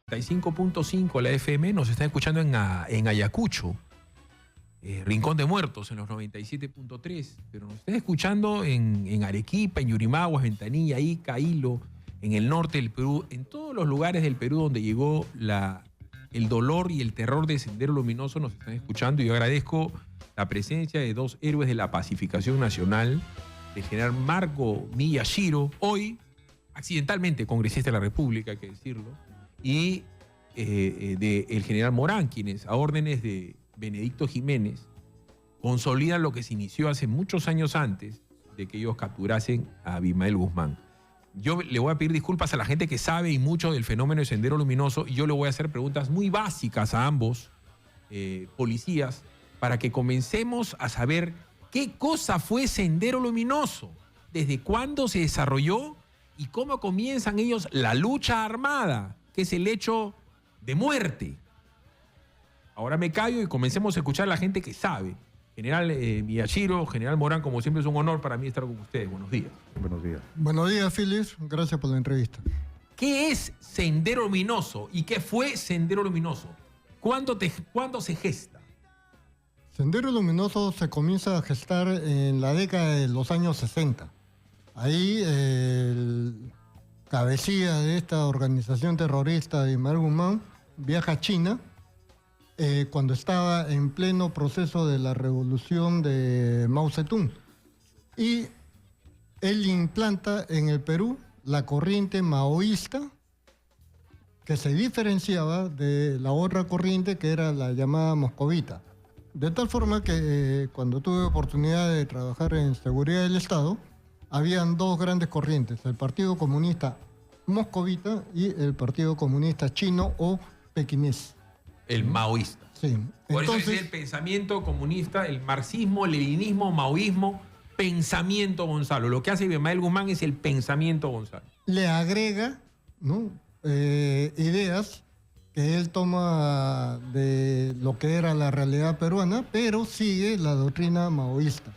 95.5 la FM, nos está escuchando en Ayacucho, Rincón de Muertos en los 97.3, pero nos está escuchando en Arequipa, en Yurimaguas, Ventanilla, Ica, Hilo, en el norte del Perú, en todos los lugares del Perú donde llegó el dolor y el terror de Sendero Luminoso, nos están escuchando, y yo agradezco la presencia de dos héroes de la pacificación nacional, del general Marco Miyashiro, hoy accidentalmente congresista de la República, hay que decirlo, y del general Morán, quienes a órdenes de Benedicto Jiménez consolidan lo que se inició hace muchos años antes de que ellos capturasen a Abimael Guzmán. Yo le voy a pedir disculpas a la gente que sabe y mucho del fenómeno de Sendero Luminoso, y yo le voy a hacer preguntas muy básicas a ambos policías para que comencemos a saber qué cosa fue Sendero Luminoso, desde cuándo se desarrolló y cómo comienzan ellos la lucha armada, que es el hecho de muerte. Ahora me callo y comencemos a escuchar a la gente que sabe. General Miyashiro, general Morán, como siempre es un honor para mí estar con ustedes. Buenos días. Buenos días. Buenos días, Phyllis. Gracias por la entrevista. ¿Qué es Sendero Luminoso y qué fue Sendero Luminoso? ¿Cuándo se gesta? Sendero Luminoso se comienza a gestar en la década de los años 60. Ahí el cabecilla de esta organización terrorista, Abimael Guzmán, viaja a China cuando estaba en pleno proceso de la revolución de Mao Zedong. Y él implanta en el Perú la corriente maoísta, que se diferenciaba de la otra corriente que era la llamada moscovita. De tal forma que cuando tuve oportunidad de trabajar en seguridad del Estado, habían dos grandes corrientes, el Partido Comunista Moscovita y el Partido Comunista Chino o Pequinés. El maoísta. Sí. Por Entonces, eso es el pensamiento comunista, el marxismo, leninismo, maoísmo, pensamiento Gonzalo. Lo que hace Abimael Guzmán es el pensamiento Gonzalo. le agrega, ¿no?, ideas que él toma de lo que era la realidad peruana, pero sigue la doctrina maoísta.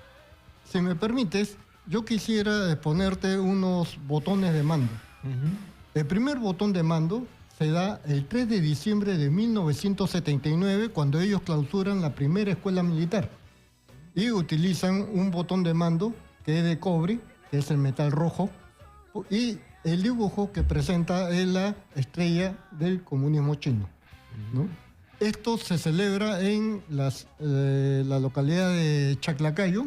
Si me permites, yo quisiera exponerte unos botones de mando. El primer botón de mando se da el 3 de diciembre de 1979, cuando ellos clausuran la primera escuela militar. Y utilizan un botón de mando que es de cobre, que es el metal rojo, y el dibujo que presenta es la estrella del comunismo chino, ¿no? Esto se celebra en la localidad de Chaclacayo,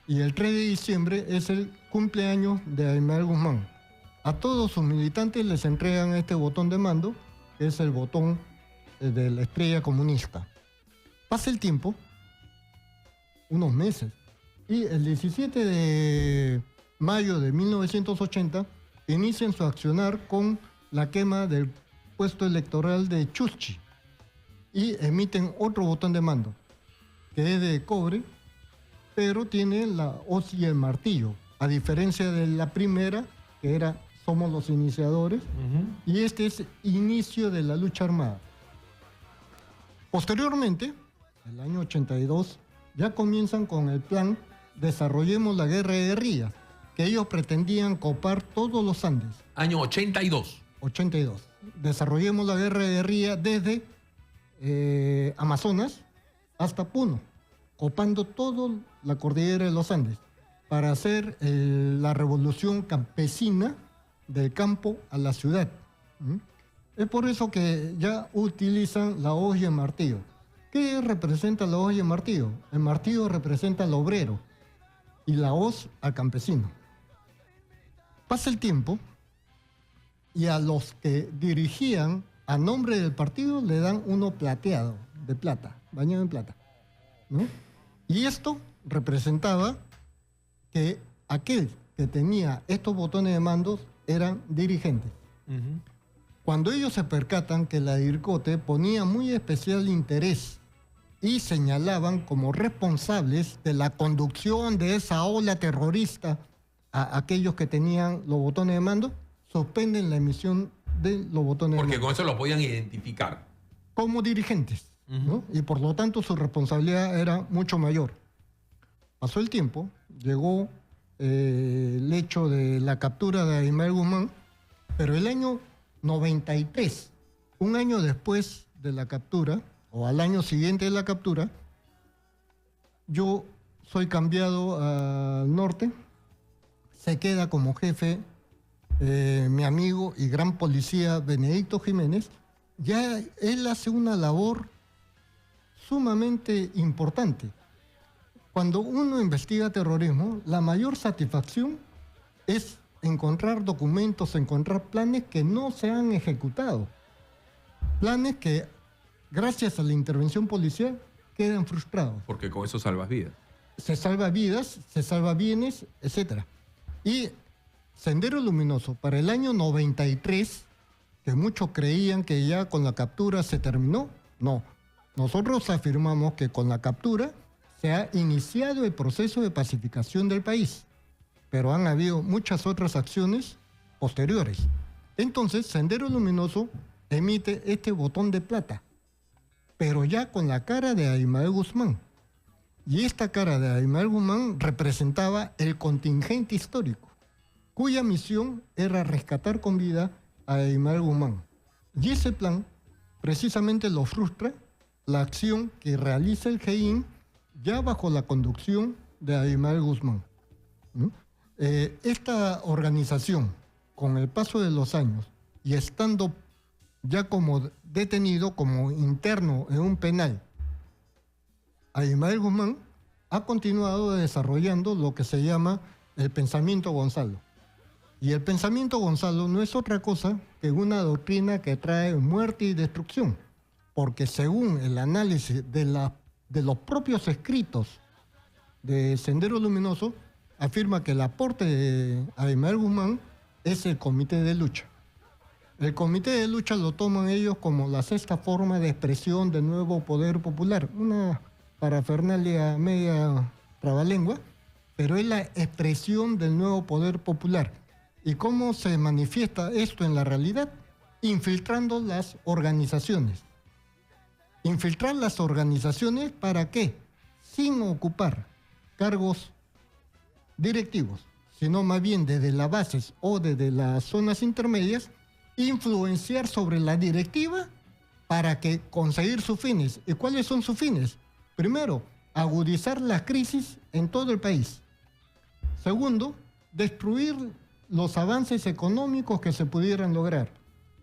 y el 3 de diciembre es el cumpleaños de Abimael Guzmán. A todos sus militantes les entregan este botón de mando, que es el botón de la estrella comunista. Pasa el tiempo, unos meses, y el 17 de mayo de 1980 inician su accionar con la quema del puesto electoral de Chuschi y emiten otro botón de mando, que es de cobre, pero tiene la hoz y el martillo, a diferencia de la primera, que era Somos los Iniciadores, y este es inicio de la lucha armada. Posteriormente, en el año 82, ya comienzan con el plan Desarrollemos la Guerra de Guerrillas, que ellos pretendían copar todos los Andes. Año 82. 82. Desarrollemos la Guerra de Guerrilla desde Amazonas hasta Puno, copando toda la cordillera de los Andes, para hacer la revolución campesina del campo a la ciudad. Es por eso que ya utilizan la hoz y el martillo. ¿Qué representa la hoz y el martillo? El martillo representa al obrero y la hoz al campesino. Pasa el tiempo y a los que dirigían a nombre del partido le dan uno plateado, de plata, bañado en plata, ¿no? Y esto representaba que aquel que tenía estos botones de mandos eran dirigentes. Cuando ellos se percatan que la DIRCOTE ponía muy especial interés y señalaban como responsables de la conducción de esa ola terrorista a aquellos que tenían los botones de mando, suspenden la emisión de los botones de mando. Porque con eso lo podían identificar. Como dirigentes, ¿no? Y por lo tanto su responsabilidad era mucho mayor. Pasó el tiempo, llegó el hecho de la captura de Abimael Guzmán, pero el año 93, un año después de la captura, o al año siguiente de la captura, yo soy cambiado al norte, se queda como jefe mi amigo y gran policía Benedicto Jiménez. Ya él hace una labor sumamente importante. Cuando uno investiga terrorismo, la mayor satisfacción es encontrar documentos, encontrar planes que no se han ejecutado. Planes que, gracias a la intervención policial, quedan frustrados. Porque con eso salvas vidas. Se salva vidas, se salva bienes, etc. Y Sendero Luminoso, para el año 93, que muchos creían que ya con la captura se terminó, no. Nosotros afirmamos que con la captura se ha iniciado el proceso de pacificación del país, pero han habido muchas otras acciones posteriores. Entonces, Sendero Luminoso emite este botón de plata, pero ya con la cara de Abimael Guzmán. Y esta cara de Abimael Guzmán representaba el contingente histórico, cuya misión era rescatar con vida a Abimael Guzmán. Y ese plan precisamente lo frustra la acción que realiza el GEIN ya bajo la conducción de Abimael Guzmán. Esta organización, con el paso de los años y estando ya como detenido, como interno en un penal, Abimael Guzmán ha continuado desarrollando lo que se llama el pensamiento Gonzalo. Y el pensamiento Gonzalo no es otra cosa que una doctrina que trae muerte y destrucción, porque según el análisis de los propios escritos de Sendero Luminoso, afirma que el aporte de Abimael Guzmán es el comité de lucha. El comité de lucha lo toman ellos como la sexta forma de expresión del nuevo poder popular, una parafernalia media trabalengua, pero es la expresión del nuevo poder popular. ¿Y cómo se manifiesta esto en la realidad? Infiltrando las organizaciones. Infiltrar las organizaciones, ¿para qué? Sin ocupar cargos directivos, sino más bien desde las bases o desde las zonas intermedias, influenciar sobre la directiva para que conseguir sus fines. ¿Y cuáles son sus fines? Primero, agudizar la crisis en todo el país. Segundo, destruir los avances económicos que se pudieran lograr.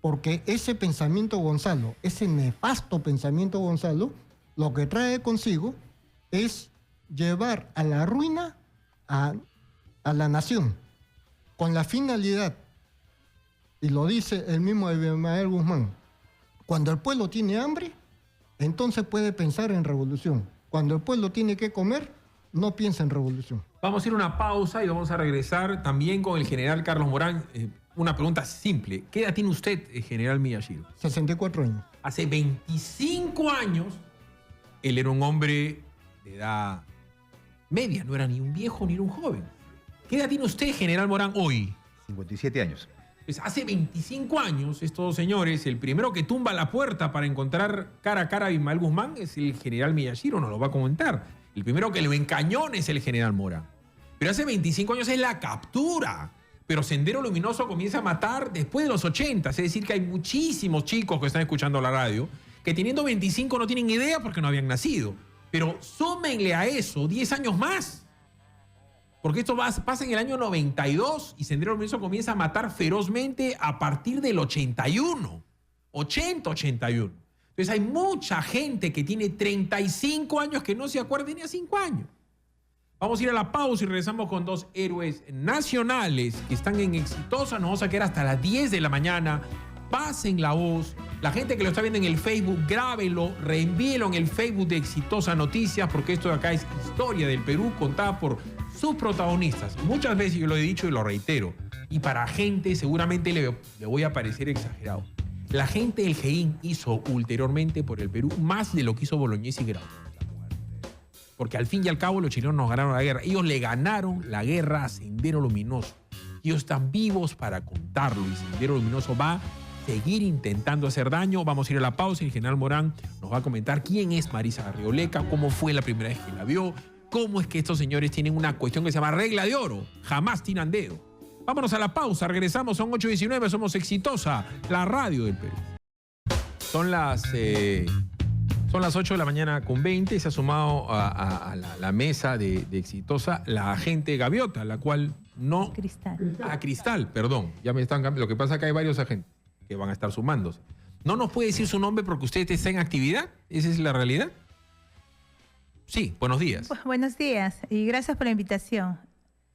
Porque ese pensamiento Gonzalo, ese nefasto pensamiento Gonzalo, lo que trae consigo es llevar a la ruina a la nación, con la finalidad, y lo dice el mismo Abimael Guzmán, cuando el pueblo tiene hambre, entonces puede pensar en revolución. Cuando el pueblo tiene que comer, no piensa en revolución. Vamos a ir a una pausa y vamos a regresar también con el general Carlos Morán. Una pregunta simple. ¿Qué edad tiene usted, general Miyashiro? 64 años. Hace 25 años, él era un hombre de edad media, no era ni un viejo ni un joven. ¿Qué edad tiene usted, general Morán, hoy? 57 años. Pues hace 25 años, estos dos señores, el primero que tumba la puerta para encontrar cara a cara a Abimael Guzmán es el general Miyashiro, nos lo va a comentar. El primero que lo encañona es el general Morán. Pero hace 25 años es la captura. Pero Sendero Luminoso comienza a matar después de los 80. Es decir, que hay muchísimos chicos que están escuchando la radio que teniendo 25 no tienen idea porque no habían nacido. Pero súmenle a eso 10 años más. Porque esto pasa en el año 92 y Sendero Luminoso comienza a matar ferozmente a partir del 81. 80-81. Entonces hay mucha gente que tiene 35 años que no se acuerda ni a 5 años. Vamos a ir a la pausa y regresamos con dos héroes nacionales que están en Exitosa. Nos vamos a quedar hasta las 10 de la mañana. Pasen la voz. La gente que lo está viendo en el Facebook, grábelo, reenvíelo en el Facebook de Exitosa Noticias, porque esto de acá es historia del Perú contada por sus protagonistas. Muchas veces yo lo he dicho y lo reitero. Y para gente seguramente le voy a parecer exagerado. La gente del GEIN hizo ulteriormente por el Perú más de lo que hizo Bolognesi y Grau. Porque al fin y al cabo los chilenos nos ganaron la guerra. Ellos le ganaron la guerra a Sendero Luminoso. Ellos están vivos para contarlo y Sendero Luminoso va a seguir intentando hacer daño. Vamos a ir a la pausa y el general Morán nos va a comentar quién es Marisa Arrioleca, cómo fue la primera vez que la vio, cómo es que estos señores tienen una cuestión que se llama regla de oro. Jamás tiran dedo. Vámonos a la pausa, regresamos, son 8:19, somos Exitosa, la radio del Perú. Son las 8 de la mañana con 20, se ha sumado a la mesa de Exitosa la agente Gaviota, la cual no... Cristal. Cristal, perdón, ya me están cambiando. Lo que pasa es que hay varios agentes que van a estar sumándose. ¿No nos puede decir su nombre porque usted está en actividad? ¿Esa es la realidad? Sí, buenos días. Buenos días y gracias por la invitación.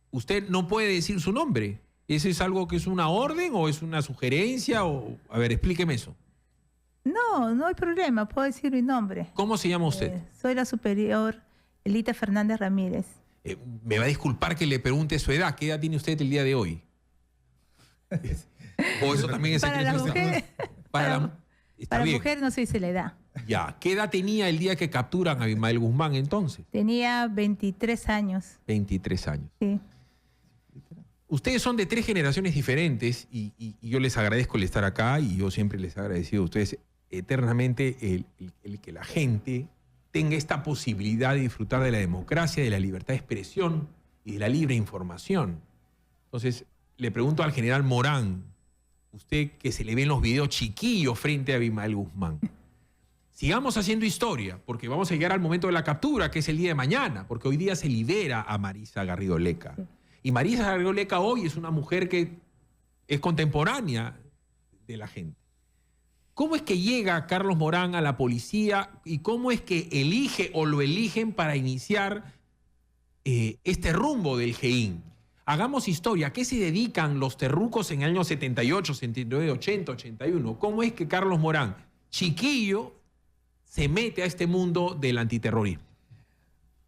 Usted no puede decir su nombre. ¿Ese es algo que es una orden o es una sugerencia? O, a ver, explíqueme eso. No, no hay problema, puedo decir mi nombre. ¿Cómo se llama usted? Soy la superior Elita Fernández Ramírez. Me va a disculpar que le pregunte su edad. ¿Qué edad tiene usted el día de hoy? ¿O eso también es para la mujer, para mujer no se dice la edad. Ya, ¿qué edad tenía el día que capturan a Abimael Guzmán entonces? Tenía 23 años. 23 años. Sí. Ustedes son de 3 generaciones diferentes y yo les agradezco el estar acá y yo siempre les he agradecido a ustedes eternamente el que la gente tenga esta posibilidad de disfrutar de la democracia, de la libertad de expresión y de la libre información. Entonces, le pregunto al general Morán, usted que se le ven los videos chiquillos frente a Abimael Guzmán, sigamos haciendo historia, porque vamos a llegar al momento de la captura, que es el día de mañana, porque hoy día se libera a Marisa Garrido Leca. Sí. Y Marisa Garrido Leca hoy es una mujer que es contemporánea de la gente. ¿Cómo es que llega Carlos Morán a la policía y cómo es que elige o lo eligen para iniciar este rumbo del GEIN? Hagamos historia. ¿A qué se dedican los terrucos en el año 78, 79, 80, 81? ¿Cómo es que Carlos Morán, chiquillo, se mete a este mundo del antiterrorismo?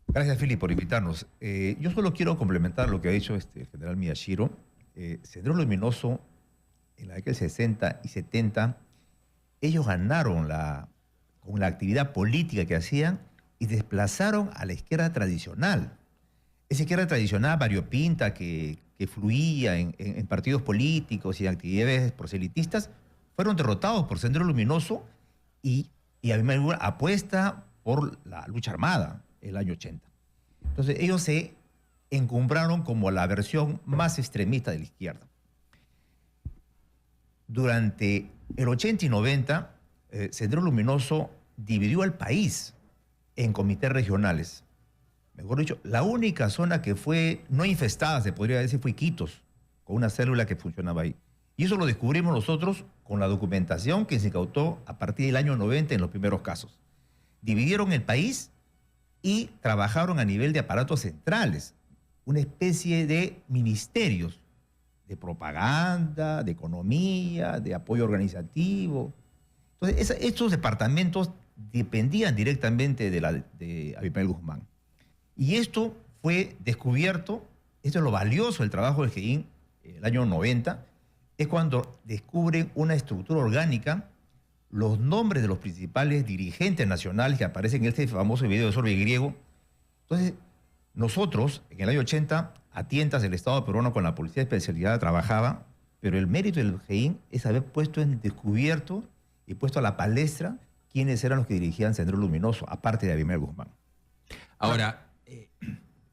Gracias, Philip, por invitarnos. Yo solo quiero complementar lo que ha dicho el general Miyashiro. Sendero Luminoso, en la década del 60 y 70, ellos ganaron con la actividad política que hacían y desplazaron a la izquierda tradicional. Esa izquierda tradicional variopinta que fluía en partidos políticos y actividades proselitistas, fueron derrotados por Sendero Luminoso y Abimael Guzmán apuesta por la lucha armada el año 80. Entonces ellos se encumbraron como la versión más extremista de la izquierda. Durante el 80 y 90, Sendero Luminoso dividió al país en comités regionales. Mejor dicho, la única zona que fue no infestada, se podría decir, fue Iquitos, con una célula que funcionaba ahí. Y eso lo descubrimos nosotros con la documentación que se incautó a partir del año 90 en los primeros casos. Dividieron el país y trabajaron a nivel de aparatos centrales, una especie de ministerios de propaganda, de economía, de apoyo organizativo. Entonces, estos departamentos dependían directamente de Abimael Guzmán. Y esto fue descubierto, esto es lo valioso del trabajo del GEIN, el año 90, es cuando descubren una estructura orgánica, los nombres de los principales dirigentes nacionales que aparecen en este famoso video de Sorbe Griego. Entonces, nosotros, en el año 80, a tientas el Estado peruano con la Policía Especializada trabajaba, pero el mérito del GEIN es haber puesto en descubierto y puesto a la palestra quiénes eran los que dirigían Sendero Luminoso, aparte de Abimael Guzmán. Ahora,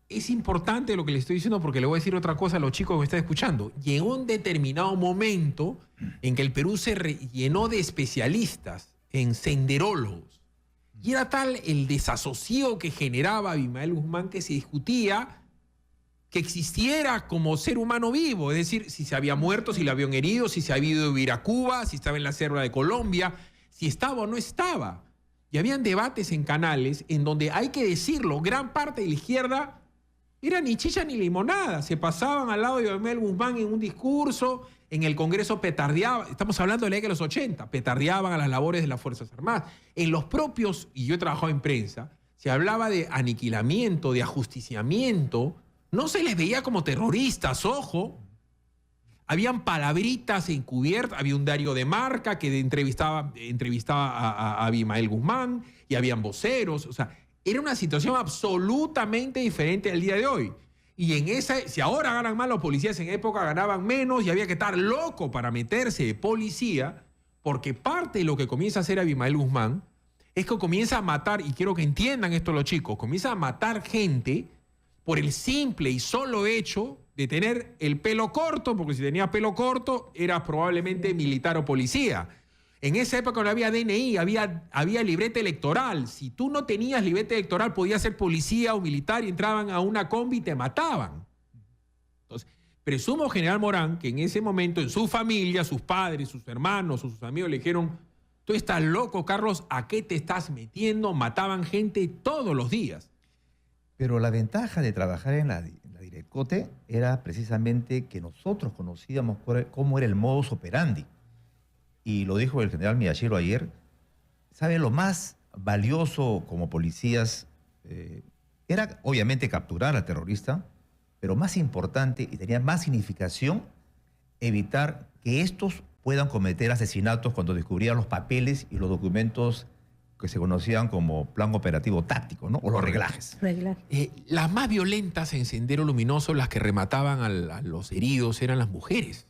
es importante lo que le estoy diciendo porque le voy a decir otra cosa a los chicos que me están escuchando. Llegó un determinado momento en que el Perú se llenó de especialistas en senderólogos. Y era tal el desasosiego que generaba Abimael Guzmán que se discutía que existiera como ser humano vivo. Es decir, si se había muerto, si le habían herido, si se había ido a vivir a Cuba, si estaba en la selva de Colombia, si estaba o no estaba. Y habían debates en canales en donde, hay que decirlo, gran parte de la izquierda era ni chicha ni limonada. Se pasaban al lado de Abimael Guzmán en un discurso, en el Congreso petardeaban, estamos hablando de la década de los 80, petardeaban a las labores de las Fuerzas Armadas. En los propios, y yo he trabajado en prensa, se hablaba de aniquilamiento, de ajusticiamiento. No se les veía como terroristas, ojo. Habían palabritas encubiertas, había un diario de marca que entrevistaba a Abimael Guzmán y habían voceros. O sea, era una situación absolutamente diferente al día de hoy. Y en esa, si ahora ganan más los policías, en época ganaban menos y había que estar loco para meterse de policía, porque parte de lo que comienza a hacer Abimael Guzmán es que comienza a matar, y quiero que entiendan esto los chicos, comienza a matar gente por el simple y solo hecho de tener el pelo corto, porque si tenía pelo corto era probablemente militar o policía. En esa época no había DNI, había libreta electoral. Si tú no tenías libreta electoral, podías ser policía o militar y entraban a una combi y te mataban. Entonces, presumo, general Morán, que en ese momento en su familia, sus padres, sus hermanos o sus amigos le dijeron: tú estás loco, Carlos, ¿a qué te estás metiendo? Mataban gente todos los días. Pero la ventaja de trabajar en la Direccote era precisamente que nosotros conocíamos cómo era el modus operandi. Y lo dijo el general Miyashiro ayer. ¿Sabe? Lo más valioso como policías era obviamente capturar al terrorista, pero más importante y tenía más significación evitar que estos puedan cometer asesinatos cuando descubrían los papeles y los documentos que se conocían como plan operativo táctico, ¿no? O los reglajes. Las más violentas en Sendero Luminoso, las que remataban a los heridos, eran las mujeres.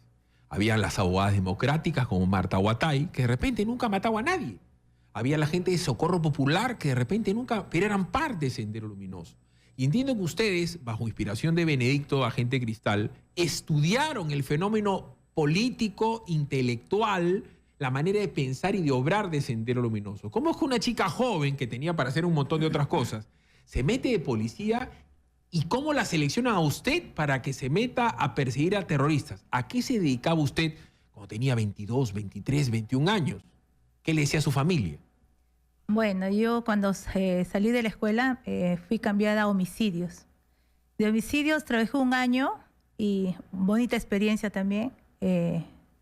Habían las abogadas democráticas como Marta Huatay, que de repente nunca mataba a nadie. Había la gente de Socorro Popular, que de repente nunca, pero eran parte de Sendero Luminoso. Y entiendo que ustedes, bajo inspiración de Benedicto, agente Cristal, estudiaron el fenómeno político, intelectual, la manera de pensar y de obrar de Sendero Luminoso. ¿Cómo es que una chica joven, que tenía para hacer un montón de otras cosas, se mete de policía y cómo la seleccionan a usted para que se meta a perseguir a terroristas? ¿A qué se dedicaba usted cuando tenía 22, 23, 21 años? ¿Qué le decía a su familia? Bueno, yo cuando salí de la escuela fui cambiada a homicidios. De homicidios trabajé 1 año y bonita experiencia también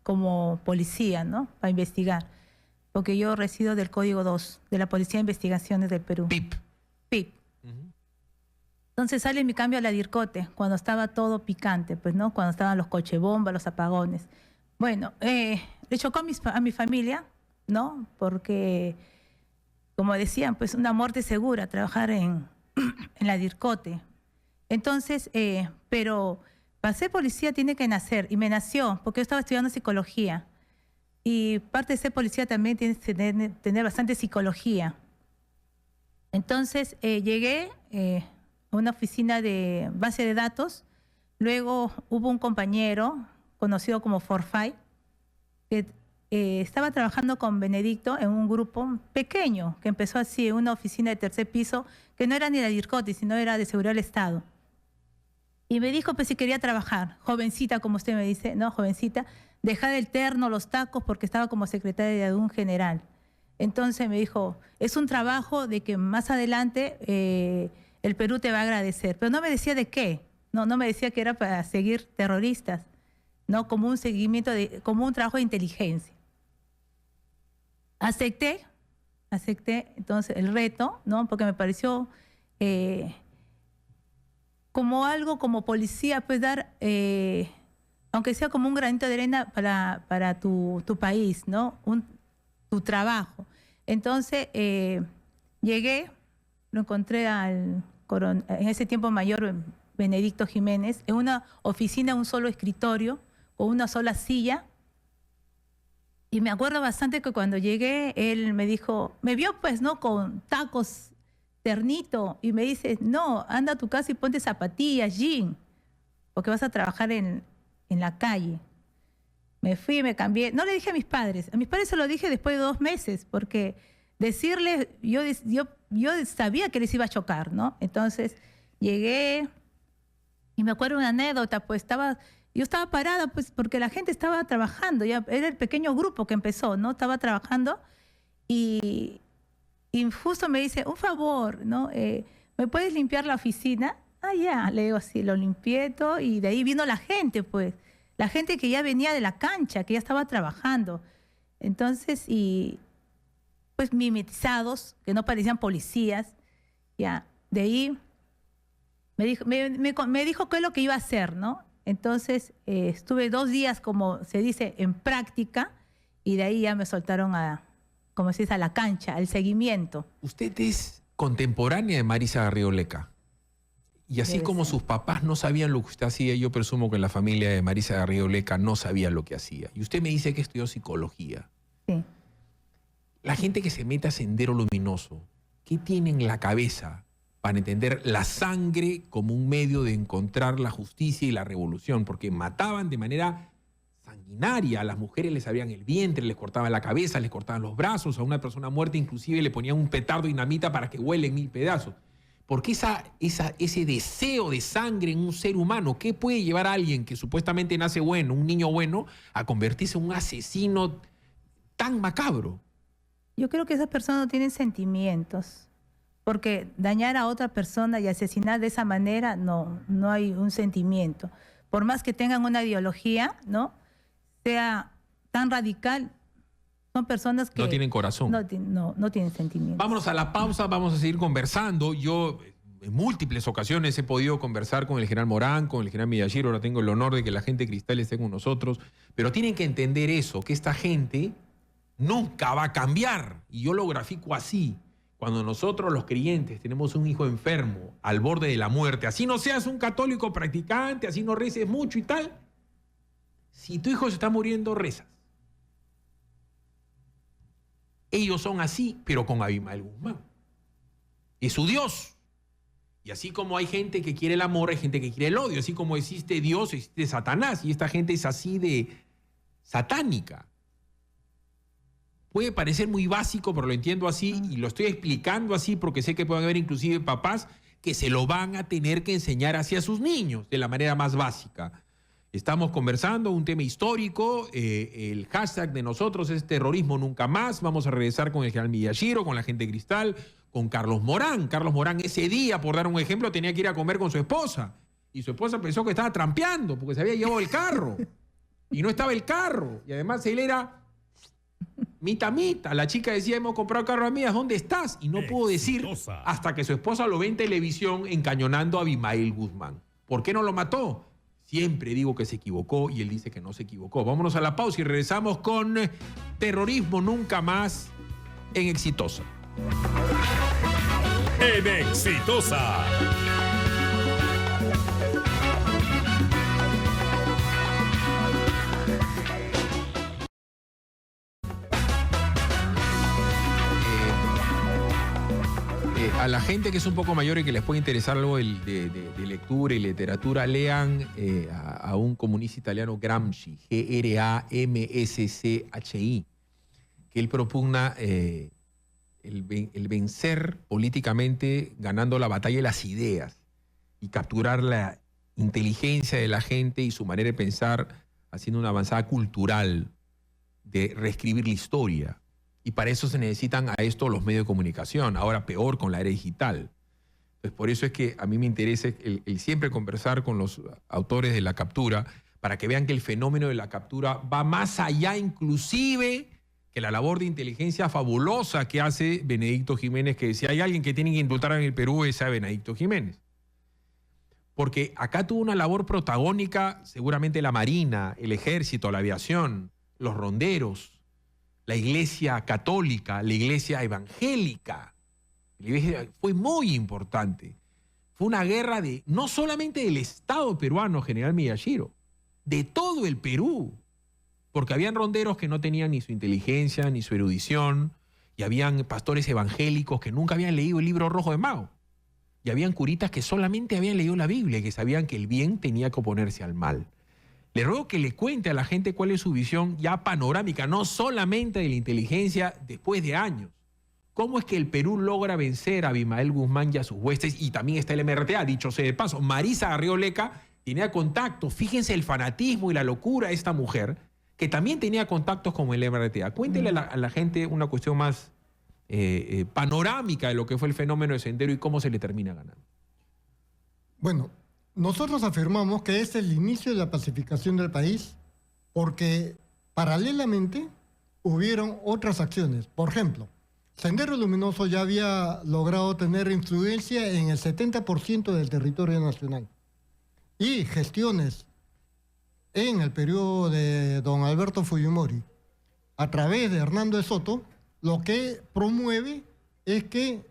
como policía, ¿no? Para investigar. Porque yo resido del Código 2, de la Policía de Investigaciones del Perú. PIP. PIP. Entonces sale mi cambio a la Direccote, cuando estaba todo picante, pues, ¿no? Cuando estaban los cochebombas, los apagones. Bueno, le chocó a mi familia, ¿no? Porque, como decían, pues una muerte segura, trabajar en la Direccote. Entonces, pero para ser policía tiene que nacer, y me nació, porque yo estaba estudiando psicología. Y parte de ser policía también tienes que tener bastante psicología. Entonces, llegué a una oficina de base de datos. Luego hubo un compañero conocido como Forfait, que estaba trabajando con Benedicto en un grupo pequeño, que empezó así, en una oficina de 3er piso, que no era ni la Direccote, sino era de Seguridad del Estado. Y me dijo, pues, si quería trabajar, jovencita, como usted me dice, ¿no? Jovencita, dejar el terno, los tacos, porque estaba como secretaria de un general. Entonces me dijo, es un trabajo de que más adelante el Perú te va a agradecer. Pero no me decía de qué, no me decía que era para seguir terroristas, ¿no? Como un seguimiento, como un trabajo de inteligencia. Acepté entonces el reto, ¿no? Porque me pareció como algo, como policía, pues dar, aunque sea como un granito de arena para tu país, ¿no? Tu trabajo. Entonces llegué, lo encontré en ese tiempo mayor Benedicto Jiménez, en una oficina, un solo escritorio, con una sola silla. Y me acuerdo bastante que cuando llegué, él me dijo, me vio pues, ¿no? Con tacos, ternito, y me dice, no, anda a tu casa y ponte zapatillas, jean, porque vas a trabajar en la calle. Me fui, me cambié. No le dije a mis padres se lo dije después de 2 meses, porque decirles, yo sabía que les iba a chocar, ¿no? Entonces llegué y me acuerdo una anécdota, pues yo estaba parada, pues, porque la gente estaba trabajando, ya era el pequeño grupo que empezó, ¿no? Estaba trabajando y justo me dice, un favor, ¿no? ¿Me puedes limpiar la oficina? Ah, ya, le digo así, lo limpié todo, y de ahí vino la gente, pues. La gente que ya venía de la cancha, que ya estaba trabajando. Entonces, y pues mimetizados, que no parecían policías, ya, de ahí me dijo qué es lo que iba a hacer, ¿no? Entonces, estuve 2 días, como se dice, en práctica, y de ahí ya me soltaron como se dice, a la cancha, al seguimiento. Usted es contemporánea de Marisa Garrido-Leca. Y así Debe como ser. sus papás no sabían lo que usted hacía, yo presumo que la familia de Marisa Garrido-Leca no sabía lo que hacía. Y usted me dice que estudió psicología. Sí. la gente que se mete a Sendero Luminoso, ¿qué tiene en la cabeza para entender la sangre como un medio de encontrar la justicia y la revolución? Porque mataban de manera sanguinaria, a las mujeres les abrían el vientre, les cortaban la cabeza, les cortaban los brazos, a una persona muerta inclusive le ponían un petardo de dinamita para que huele en 1000 pedazos. ¿Por qué ese deseo de sangre en un ser humano? ¿Qué puede llevar a alguien que supuestamente nace bueno, un niño bueno, a convertirse en un asesino tan macabro? Yo creo que esas personas no tienen sentimientos, porque dañar a otra persona y asesinar de esa manera no hay un sentimiento. Por más que tengan una ideología, ¿no?, sea tan radical, son personas que no tienen corazón. No tienen sentimientos. Vámonos a la pausa, vamos a seguir conversando. Yo en múltiples ocasiones he podido conversar con el general Morán, con el general Miyashiro. Ahora tengo el honor de que la gente Cristal esté con nosotros. Pero tienen que entender eso, que esta gente nunca va a cambiar. Y yo lo grafico así. Cuando nosotros los creyentes tenemos un hijo enfermo al borde de la muerte, así no seas un católico practicante, así no reces mucho y tal, si tu hijo se está muriendo, rezas. Ellos son así, pero con Abimael Guzmán. Es su Dios. Y así como hay gente que quiere el amor, hay gente que quiere el odio. Así como existe Dios, existe Satanás. Y esta gente es así de satánica. Puede parecer muy básico, pero lo entiendo así y lo estoy explicando así porque sé que pueden haber inclusive papás que se lo van a tener que enseñar hacia sus niños de la manera más básica. Estamos conversando un tema histórico, el hashtag de nosotros es terrorismo nunca más. Vamos a regresar con el general Miyashiro, con la gente Cristal, con Carlos Morán. Carlos Morán ese día, por dar un ejemplo, tenía que ir a comer con su esposa. Y su esposa pensó que estaba trampeando porque se había llevado el carro. Y no estaba el carro. Y además él era mita. La chica decía, hemos comprado carro a mías, ¿dónde estás? Y no pudo decir hasta que su esposa lo ve en televisión encañonando a Abimael Guzmán. ¿Por qué no lo mató? Siempre digo que se equivocó y él dice que no se equivocó. Vámonos a la pausa y regresamos con terrorismo nunca más en Exitosa. En Exitosa. A la gente que es un poco mayor y que les puede interesar algo de lectura y literatura, lean a un comunista italiano, Gramsci, Gramschi, que él propugna el vencer políticamente ganando la batalla de las ideas y capturar la inteligencia de la gente y su manera de pensar haciendo una avanzada cultural de reescribir la historia. Y para eso se necesitan a esto los medios de comunicación, ahora peor con la era digital. Entonces, por eso es que a mí me interesa el siempre conversar con los autores de la captura para que vean que el fenómeno de la captura va más allá inclusive que la labor de inteligencia fabulosa que hace Benedicto Jiménez, que si hay alguien que tiene que indultar en el Perú es a Benedicto Jiménez. Porque acá tuvo una labor protagónica seguramente la Marina, el Ejército, la aviación, los ronderos, la Iglesia Católica, la Iglesia Evangélica. La iglesia fue muy importante. Fue una guerra no solamente del Estado peruano, general Miyashiro, de todo el Perú. Porque habían ronderos que no tenían ni su inteligencia, ni su erudición, y habían pastores evangélicos que nunca habían leído el libro rojo de Mao. Y habían curitas que solamente habían leído la Biblia y que sabían que el bien tenía que oponerse al mal. Le ruego que le cuente a la gente cuál es su visión ya panorámica, no solamente de la inteligencia después de años. ¿Cómo es que el Perú logra vencer a Abimael Guzmán y a sus huestes? Y también está el MRTA, dicho sea de paso. Marisa Arrioleca tenía contacto. Fíjense el fanatismo y la locura de esta mujer, que también tenía contactos con el MRTA. Cuéntele a la gente una cuestión más panorámica de lo que fue el fenómeno de Sendero y cómo se le termina ganando. Bueno, nosotros afirmamos que es el inicio de la pacificación del país porque paralelamente hubieron otras acciones. Por ejemplo, Sendero Luminoso ya había logrado tener influencia en el 70% del territorio nacional. Y gestiones en el periodo de don Alberto Fujimori, a través de Hernando de Soto, lo que promueve es que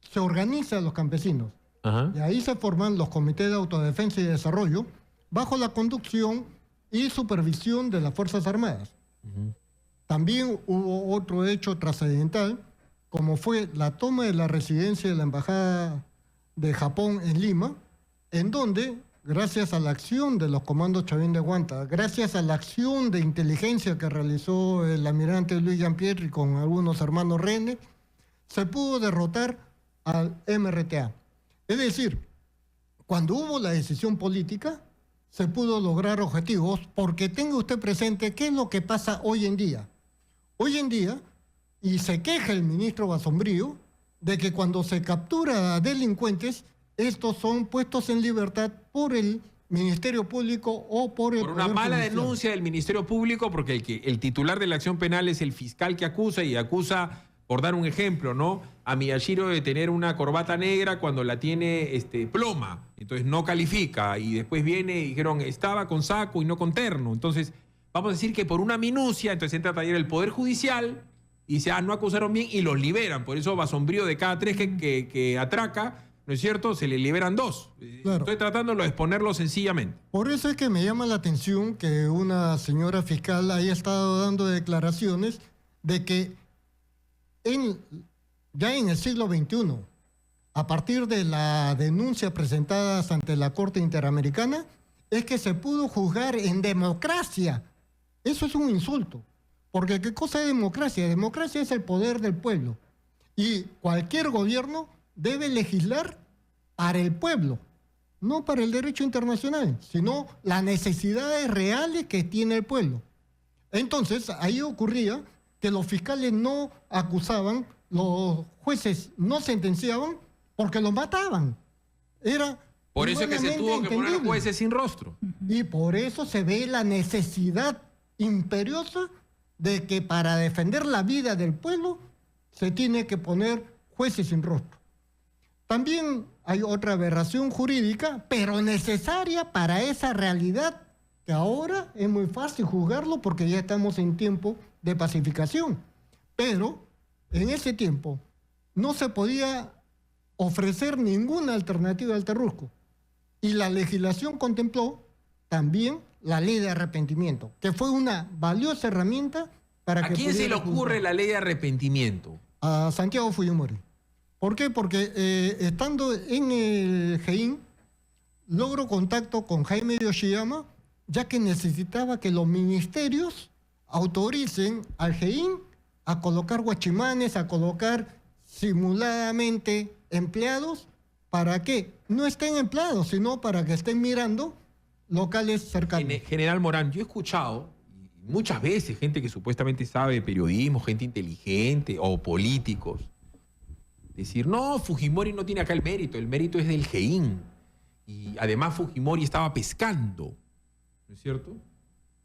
se organizan los campesinos. Ajá. Y ahí se forman los comités de autodefensa y desarrollo bajo la conducción y supervisión de las Fuerzas Armadas. También hubo otro hecho trascendental, como fue la toma de la residencia de la Embajada de Japón en Lima, en donde, gracias a la acción de los comandos Chavín de Guanta, gracias a la acción de inteligencia que realizó el almirante Luis Jean-Pierre con algunos hermanos rehenes, se pudo derrotar al MRTA. Es decir, cuando hubo la decisión política, se pudo lograr objetivos, porque tenga usted presente qué es lo que pasa hoy en día. Hoy en día, y se queja el ministro Basombrío, de que cuando se captura a delincuentes, estos son puestos en libertad por el Ministerio Público o por el Por una Poder mala Judicial. denuncia del Ministerio Público, porque el titular de la acción penal es el fiscal que acusa, y acusa, por dar un ejemplo, ¿no?, a Miyashiro de tener una corbata negra cuando la tiene ploma. Entonces no califica, y después viene y dijeron estaba con saco y no con terno. Entonces vamos a decir que por una minucia, entonces entra a taller el Poder Judicial y dice, no acusaron bien, y los liberan. Por eso Basombrío, de cada 3 que atraca, ¿no es cierto?, se le liberan 2. Claro. Estoy tratándolo de exponerlo sencillamente. Por eso es que me llama la atención que una señora fiscal haya estado dando declaraciones de que ya en el siglo XXI, a partir de la denuncia presentada ante la Corte Interamericana, es que se pudo juzgar en democracia. Eso es un insulto. Porque ¿qué cosa es democracia? Democracia es el poder del pueblo. Y cualquier gobierno debe legislar para el pueblo, no para el derecho internacional, sino las necesidades reales que tiene el pueblo. Entonces, ahí ocurría que los fiscales no acusaban, los jueces no sentenciaban porque los mataban. Era Por eso es que se humanamente tuvo que poner entendible. jueces sin rostro. Y por eso se ve la necesidad imperiosa de que para defender la vida del pueblo se tiene que poner jueces sin rostro. También hay otra aberración jurídica, pero necesaria para esa realidad, que ahora es muy fácil juzgarlo porque ya estamos en tiempo de pacificación. Pero en ese tiempo no se podía ofrecer ninguna alternativa al terrusco. Y la legislación contempló también la ley de arrepentimiento, que fue una valiosa herramienta para ¿A que quién se le pudiera ocurre juzgar. la ley de arrepentimiento? A Santiago Fujimori. ¿Por qué? Porque estando en el GEIN, logro contacto con Jaime Yoshiyama, ya que necesitaba que los ministerios autoricen al GEIN a colocar guachimanes, a colocar simuladamente empleados. ¿Para qué? No estén empleados, sino para que estén mirando locales cercanos. General Morán, yo he escuchado y muchas veces gente que supuestamente sabe de periodismo, gente inteligente o políticos, decir, no, Fujimori no tiene acá el mérito es del GEIN. Y además Fujimori estaba pescando, ¿no es cierto?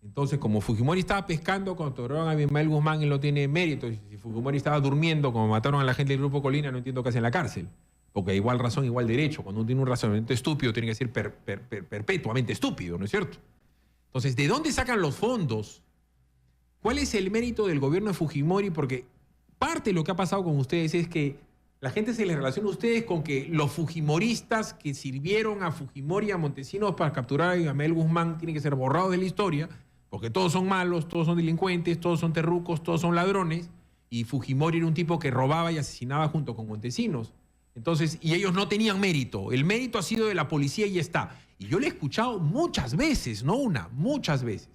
Entonces, como Fujimori estaba pescando, cuando torturaron a Abimael Guzmán, él no tiene mérito. Y si Fujimori estaba durmiendo, como mataron a la gente del Grupo Colina, no entiendo qué hace en la cárcel. Porque igual razón, igual derecho. Cuando uno tiene un razonamiento estúpido, tiene que ser perpetuamente estúpido, ¿no es cierto? Entonces, ¿de dónde sacan los fondos? ¿Cuál es el mérito del gobierno de Fujimori? Porque parte de lo que ha pasado con ustedes es que la gente se les relaciona a ustedes con que los fujimoristas que sirvieron a Fujimori y a Montesinos para capturar a Abimael Guzmán tienen que ser borrados de la historia, porque todos son malos, todos son delincuentes, todos son terrucos, todos son ladrones, y Fujimori era un tipo que robaba y asesinaba junto con Montesinos. Entonces, y ellos no tenían mérito. El mérito ha sido de la policía y ya está. Y yo le he escuchado muchas veces, no una, muchas veces.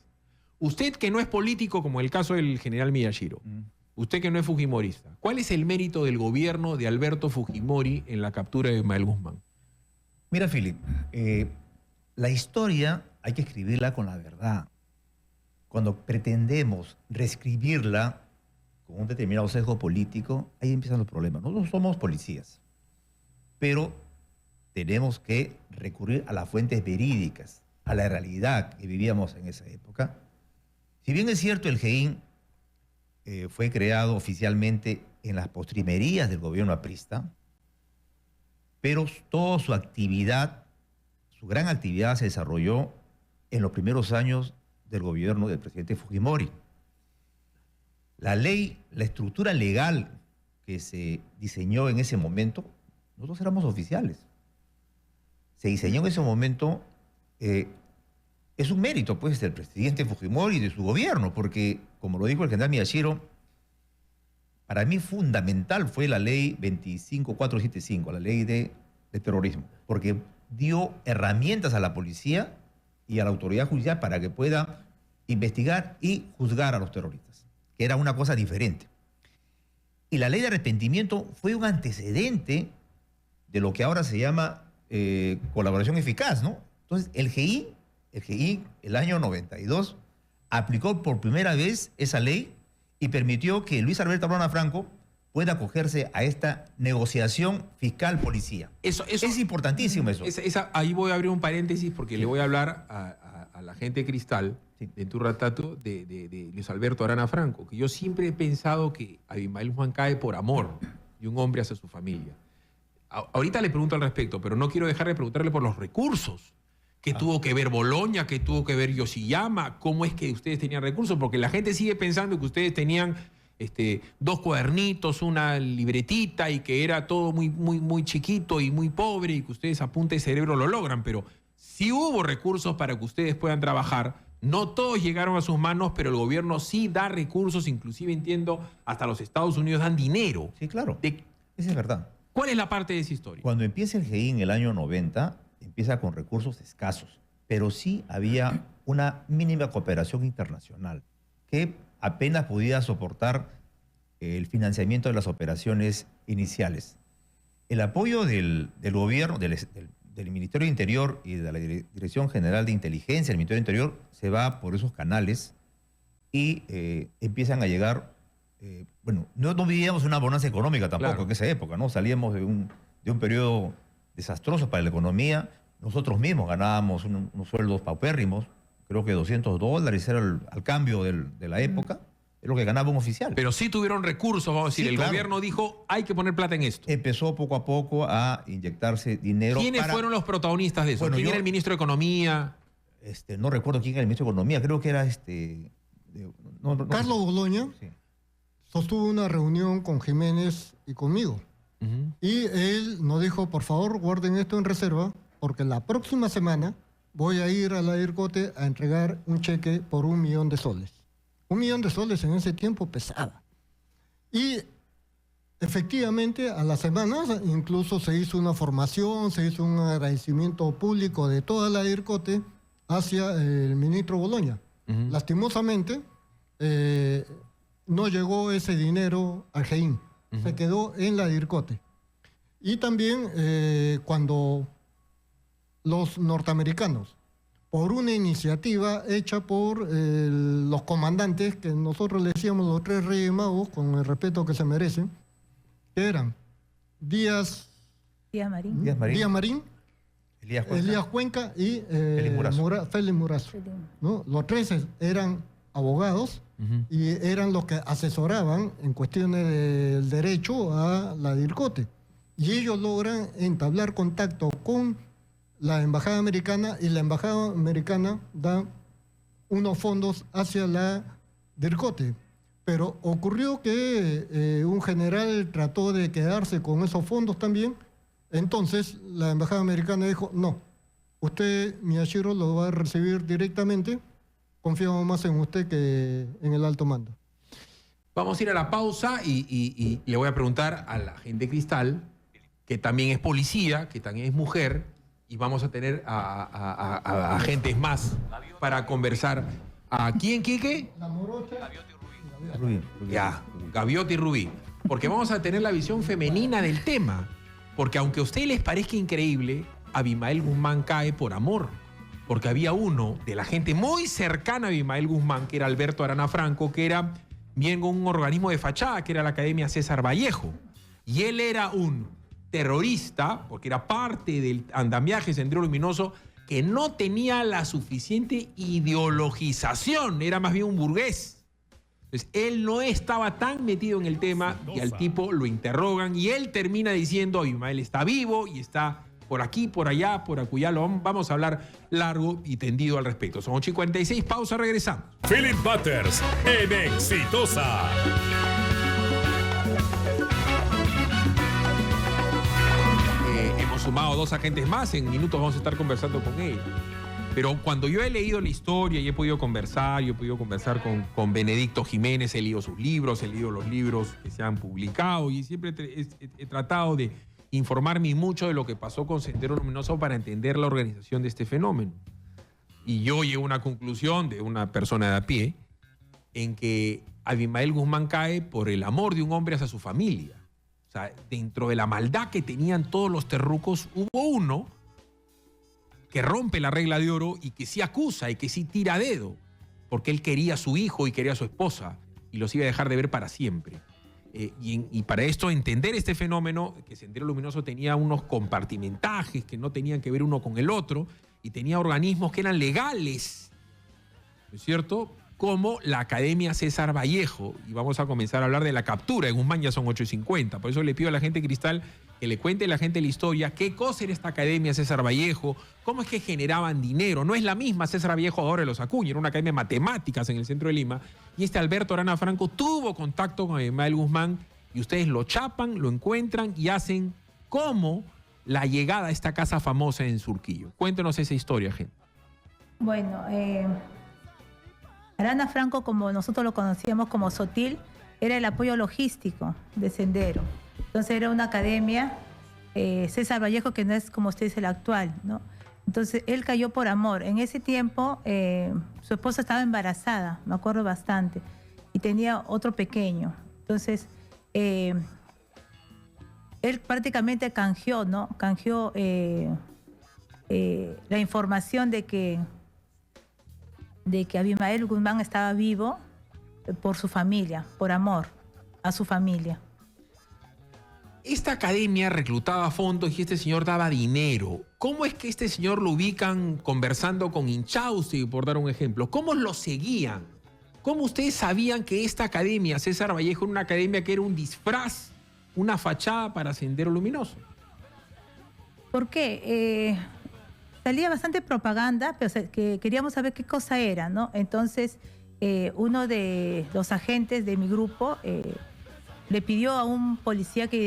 Usted que no es político, como el caso del general Miyashiro, usted que no es fujimorista, ¿cuál es el mérito del gobierno de Alberto Fujimori en la captura de Abimael Guzmán? Mira, Philip, la historia hay que escribirla con la verdad. Cuando pretendemos reescribirla con un determinado sesgo político, ahí empiezan los problemas. Nosotros somos policías, pero tenemos que recurrir a las fuentes verídicas, a la realidad que vivíamos en esa época. Si bien es cierto, el GEIN fue creado oficialmente en las postrimerías del gobierno aprista, pero toda su actividad, su gran actividad se desarrolló en los primeros años del gobierno del presidente Fujimori. La ley, la estructura legal que se diseñó en ese momento, nosotros éramos oficiales. Se diseñó en ese momento es un mérito, pues, del presidente Fujimori y de su gobierno, porque, como lo dijo el general Miyashiro, para mí fundamental fue la ley 25475, la ley de terrorismo, porque dio herramientas a la policía y a la autoridad judicial para que pueda investigar y juzgar a los terroristas, que era una cosa diferente. Y la ley de arrepentimiento fue un antecedente de lo que ahora se llama colaboración eficaz, ¿no? Entonces, el GI, el año 92, aplicó por primera vez esa ley y permitió que Luis Alberto Abrona Franco pueda acogerse a esta negociación fiscal-policía. Eso, Es importantísimo eso. Ahí voy a abrir un paréntesis porque le voy a hablar a la gente de Cristal, Sí. de tu retrato, de Luis Alberto Arana Franco, que yo siempre he pensado que Abimael Guzmán cae por amor de un hombre hacia su familia. Ahorita le pregunto al respecto, pero no quiero dejar de preguntarle por los recursos. ¿Qué tuvo que ver Boloña? ¿Qué tuvo que ver Yoshiyama? ¿Cómo es que ustedes tenían recursos? Porque la gente sigue pensando que ustedes tenían 2 cuadernitos, una libretita y que era todo muy, muy, muy chiquito y muy pobre y que ustedes a punta de cerebro lo logran. Pero sí hubo recursos para que ustedes puedan trabajar. No todos llegaron a sus manos, pero el gobierno sí da recursos, inclusive entiendo, hasta los Estados Unidos dan dinero. Sí, claro. De- Esa es verdad. ¿Cuál es la parte de esa historia? Cuando empieza el GI en el año 90, empieza con recursos escasos, pero sí había una mínima cooperación internacional que apenas podía soportar el financiamiento de las operaciones iniciales. El apoyo del gobierno, del Ministerio de Interior y de la Dirección General de Inteligencia del Ministerio de Interior se va por esos canales y empiezan a llegar, no vivíamos una bonanza económica tampoco Claro. en esa época, ¿no? Salíamos de un periodo desastroso para la economía. Nosotros mismos ganábamos unos sueldos paupérrimos, creo que $200 era al cambio de la época, es lo que ganaba un oficial. Pero sí tuvieron recursos, vamos a decir. Sí, el claro. gobierno dijo, hay que poner plata en esto. Empezó poco a poco a inyectarse dinero. ¿Quiénes para- fueron los protagonistas de eso? Bueno, ¿Quién yo- era el ministro de Economía? No recuerdo quién era el ministro de Economía, creo que era Carlos Boloña Sí. sostuvo una reunión con Jiménez y conmigo. Ujú. Y él nos dijo, por favor, guarden esto en reserva, porque la próxima semana voy a ir a la IRCOTE a entregar un cheque por $1 millón. $1 millón en ese tiempo pesaba. Y efectivamente, a las semanas incluso se hizo una formación, se hizo un agradecimiento público de toda la IRCOTE hacia el ministro Boloña. Ujú. Lastimosamente, no llegó ese dinero al GEIN, se quedó en la DIRCOTE. Y también cuando los norteamericanos, por una iniciativa hecha por los comandantes, que nosotros le decíamos los 3 Reyes Magos, con el respeto que se merecen, que eran Díaz Marín. Díaz Marín, Díaz Marín, Elías Cuenca. Elías Cuenca y Félix Murazo. Félix Murazo, ¿no? Los 3 eran abogados Ujú. y eran los que asesoraban en cuestiones del derecho a la DIRCOTE. Y ellos logran entablar contacto con la embajada americana y la embajada americana da unos fondos hacia la DIRCOTE. Pero ocurrió que un general trató de quedarse con esos fondos también. Entonces la embajada americana dijo, no, usted, Miyashiro, lo va a recibir directamente. Confiamos más en usted que en el alto mando. Vamos a ir a la pausa y le voy a preguntar a la gente Cristal, que también es policía, que también es mujer, y vamos a tener a agentes más para conversar. ¿A quién, Quique? La morocha. Rubí. Ya, Gaviota y Rubí. Porque vamos a tener la visión femenina del tema. Porque aunque a ustedes les parezca increíble, Abimael Guzmán cae por amor. Porque había uno de la gente muy cercana a Abimael Guzmán, que era Alberto Arana Franco, que era bien un organismo de fachada, que era la Academia César Vallejo. Y él era un terrorista, porque era parte del andamiaje Sendero Luminoso, que no tenía la suficiente ideologización, era más bien un burgués. Entonces, él no estaba tan metido en el tema y al tipo lo interrogan y él termina diciendo, Abimael está vivo y está por aquí, por allá, por acullá. Vamos a hablar largo y tendido al respecto. Son 8:46, pausa, regresamos. Philip Butters en Exitosa. Hemos sumado 2 agentes más, en minutos vamos a estar conversando con ellos. Pero cuando yo he leído la historia y he podido conversar, con Benedicto Jiménez, he leído sus libros, he leído los libros que se han publicado y siempre he tratado de informarme mucho de lo que pasó con Sendero Luminoso para entender la organización de este fenómeno. Y yo llego a una conclusión de una persona de a pie en que Abimael Guzmán cae por el amor de un hombre hacia su familia. O sea, dentro de la maldad que tenían todos los terrucos, hubo uno que rompe la regla de oro y que sí acusa y que sí tira a dedo, porque él quería a su hijo y quería a su esposa y los iba a dejar de ver para siempre. Y para esto, entender este fenómeno, que Sendero Luminoso tenía unos compartimentajes que no tenían que ver uno con el otro y tenía organismos que eran legales, ¿no es cierto?, como la Academia César Vallejo. Y vamos a comenzar a hablar de la captura. En Guzmán ya son 8:50. Por eso le pido a la gente Cristal que le cuente a la gente la historia, qué cosa era esta Academia César Vallejo, cómo es que generaban dinero. No es la misma César Vallejo ahora de los Acuña, era una academia de matemáticas en el centro de Lima. Y este Alberto Arana Franco tuvo contacto con Abimael Guzmán y ustedes lo chapan, lo encuentran y hacen como la llegada a esta casa famosa en Surquillo. Cuéntenos esa historia, gente. Bueno, Arana Franco, como nosotros lo conocíamos como Sotil, era el apoyo logístico de Sendero. Entonces era una academia, César Vallejo, que no es como usted dice el actual, ¿no? Entonces él cayó por amor. En ese tiempo su esposa estaba embarazada, me acuerdo bastante, y tenía otro pequeño. Entonces él prácticamente canjeó, ¿no? Canjeó la información de que Abimael Guzmán estaba vivo por su familia, por amor a su familia. Esta academia reclutaba fondos y este señor daba dinero. ¿Cómo es que este señor lo ubican conversando con Inchausti, por dar un ejemplo? ¿Cómo lo seguían? ¿Cómo ustedes sabían que esta academia, César Vallejo, era una academia que era un disfraz, una fachada para Sendero Luminoso? ¿Por qué? Salía bastante propaganda, pero que queríamos saber qué cosa era, ¿no? Entonces, uno de los agentes de mi grupo le pidió a un policía que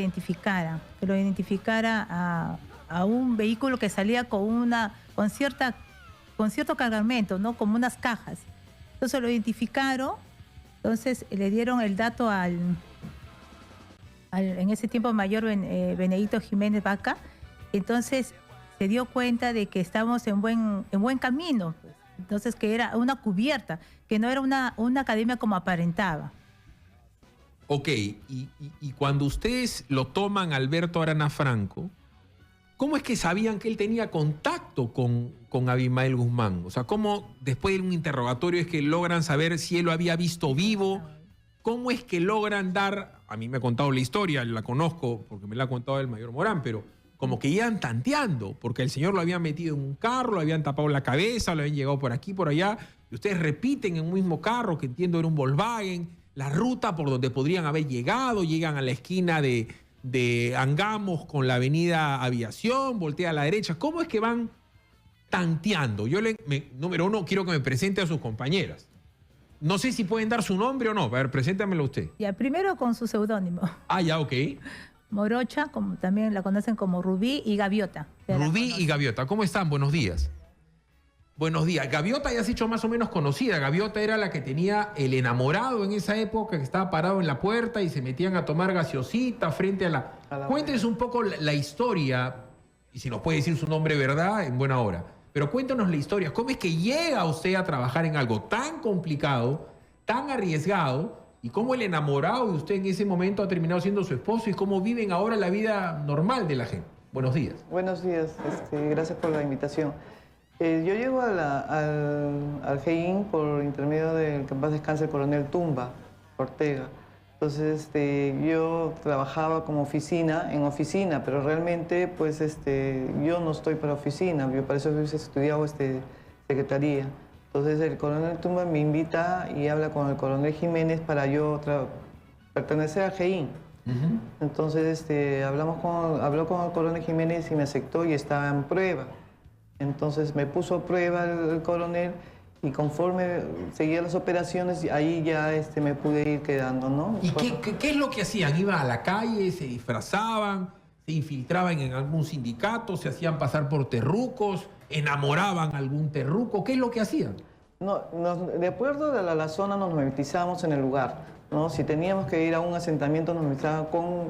lo identificara a un vehículo que salía con cierto cargamento, ¿no? Como unas cajas. Entonces lo identificaron, entonces le dieron el dato al en ese tiempo mayor Benedicto Jiménez Vaca. Entonces se dio cuenta de que estábamos en buen camino. Entonces que era una cubierta, que no era una academia como aparentaba. Ok, y cuando ustedes lo toman Alberto Arana Franco, ¿cómo es que sabían que él tenía contacto con Abimael Guzmán? O sea, ¿cómo después de un interrogatorio es que logran saber si él lo había visto vivo? ¿Cómo es que logran dar, a mí me ha contado la historia, la conozco porque me la ha contado el mayor Morán, pero como que iban tanteando, porque el señor lo habían metido en un carro, lo habían tapado la cabeza, lo habían llegado por aquí, por allá, y ustedes repiten en un mismo carro, que entiendo era un Volkswagen, la ruta por donde podrían haber llegado, llegan a la esquina de Angamos con la avenida Aviación, voltea a la derecha. ¿Cómo es que van tanteando? Número uno, quiero que me presente a sus compañeras. No sé si pueden dar su nombre o no. A ver, preséntamelo usted. Ya, primero con su seudónimo. Ah, ya, ok. Morocha, como también la conocen como Rubí, y Gaviota. Rubí y Gaviota, ¿cómo están? Buenos días. Buenos días. Gaviota ya se ha hecho más o menos conocida. Gaviota era la que tenía el enamorado en esa época, que estaba parado en la puerta y se metían a tomar gaseosita frente a la... Cuéntenos un poco la historia, y si nos puede decir su nombre, ¿verdad? En buena hora. Pero cuéntanos la historia. ¿Cómo es que llega usted a trabajar en algo tan complicado, tan arriesgado, y cómo el enamorado de usted en ese momento ha terminado siendo su esposo y cómo viven ahora la vida normal de la gente? Buenos días. Buenos días. Gracias por la invitación. Yo llego al GEIN por intermedio del que en paz descanse el coronel Tumba Ortega. Entonces yo trabajaba como en oficina, pero realmente pues yo no estoy para oficina, yo para eso he estudiado secretaría. Entonces el coronel Tumba me invita y habla con el coronel Jiménez para yo pertenecer al GEIN. Entonces habló con el coronel Jiménez y me aceptó y estaba en prueba. Entonces me puso a prueba el coronel y conforme seguía las operaciones, ahí ya me pude ir quedando, ¿no? ¿Y qué es lo que hacían? ¿Iban a la calle, se disfrazaban, se infiltraban en algún sindicato, se hacían pasar por terrucos, enamoraban a algún terruco. ¿Qué es lo que hacían? No, de acuerdo a la zona nos movilizábamos en el lugar, ¿no? Si teníamos que ir a un asentamiento nos movilizábamos con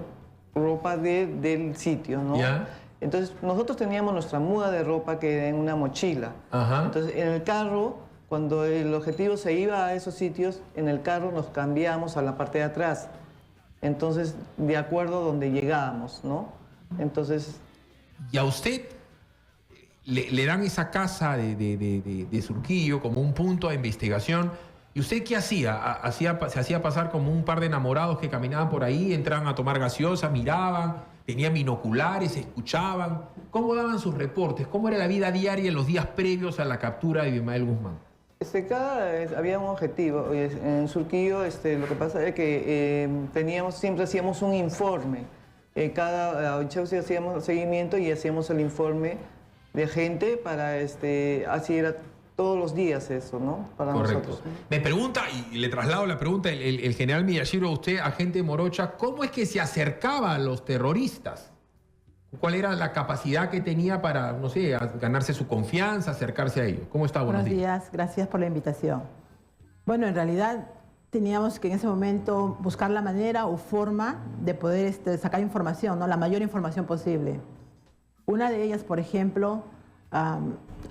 ropa del sitio, ¿no? ¿Ya? Entonces nosotros teníamos nuestra muda de ropa que era en una mochila. Ajá. Entonces en el carro, cuando el objetivo se iba a esos sitios, en el carro nos cambiábamos a la parte de atrás. Entonces, de acuerdo a donde llegábamos, ¿no? Entonces... Y a usted le dan esa casa de Surquillo como un punto de investigación. ¿Y usted qué hacía? Se hacía pasar como un par de enamorados que caminaban por ahí, entraban a tomar gaseosa, miraban, tenían binoculares, escuchaban. ¿Cómo daban sus reportes? ¿Cómo era la vida diaria en los días previos a la captura de Abimael Guzmán? Había un objetivo. En Surquillo lo que pasa es que siempre hacíamos un informe. Cada 8 días hacíamos seguimiento y hacíamos el informe de gente para, así era todos los días eso, ¿no? Para Correcto. nosotros. Me pregunta, y le traslado la pregunta, el general Miyashiro, a usted, agente Morocha, ¿cómo es que se acercaba a los terroristas? ¿Cuál era la capacidad que tenía para, no sé, ganarse su confianza, acercarse a ellos? ¿Cómo está? Buenos días, gracias por la invitación. Bueno, en realidad teníamos que en ese momento buscar la manera o forma de poder sacar información, ¿no? La mayor información posible. Una de ellas, por ejemplo,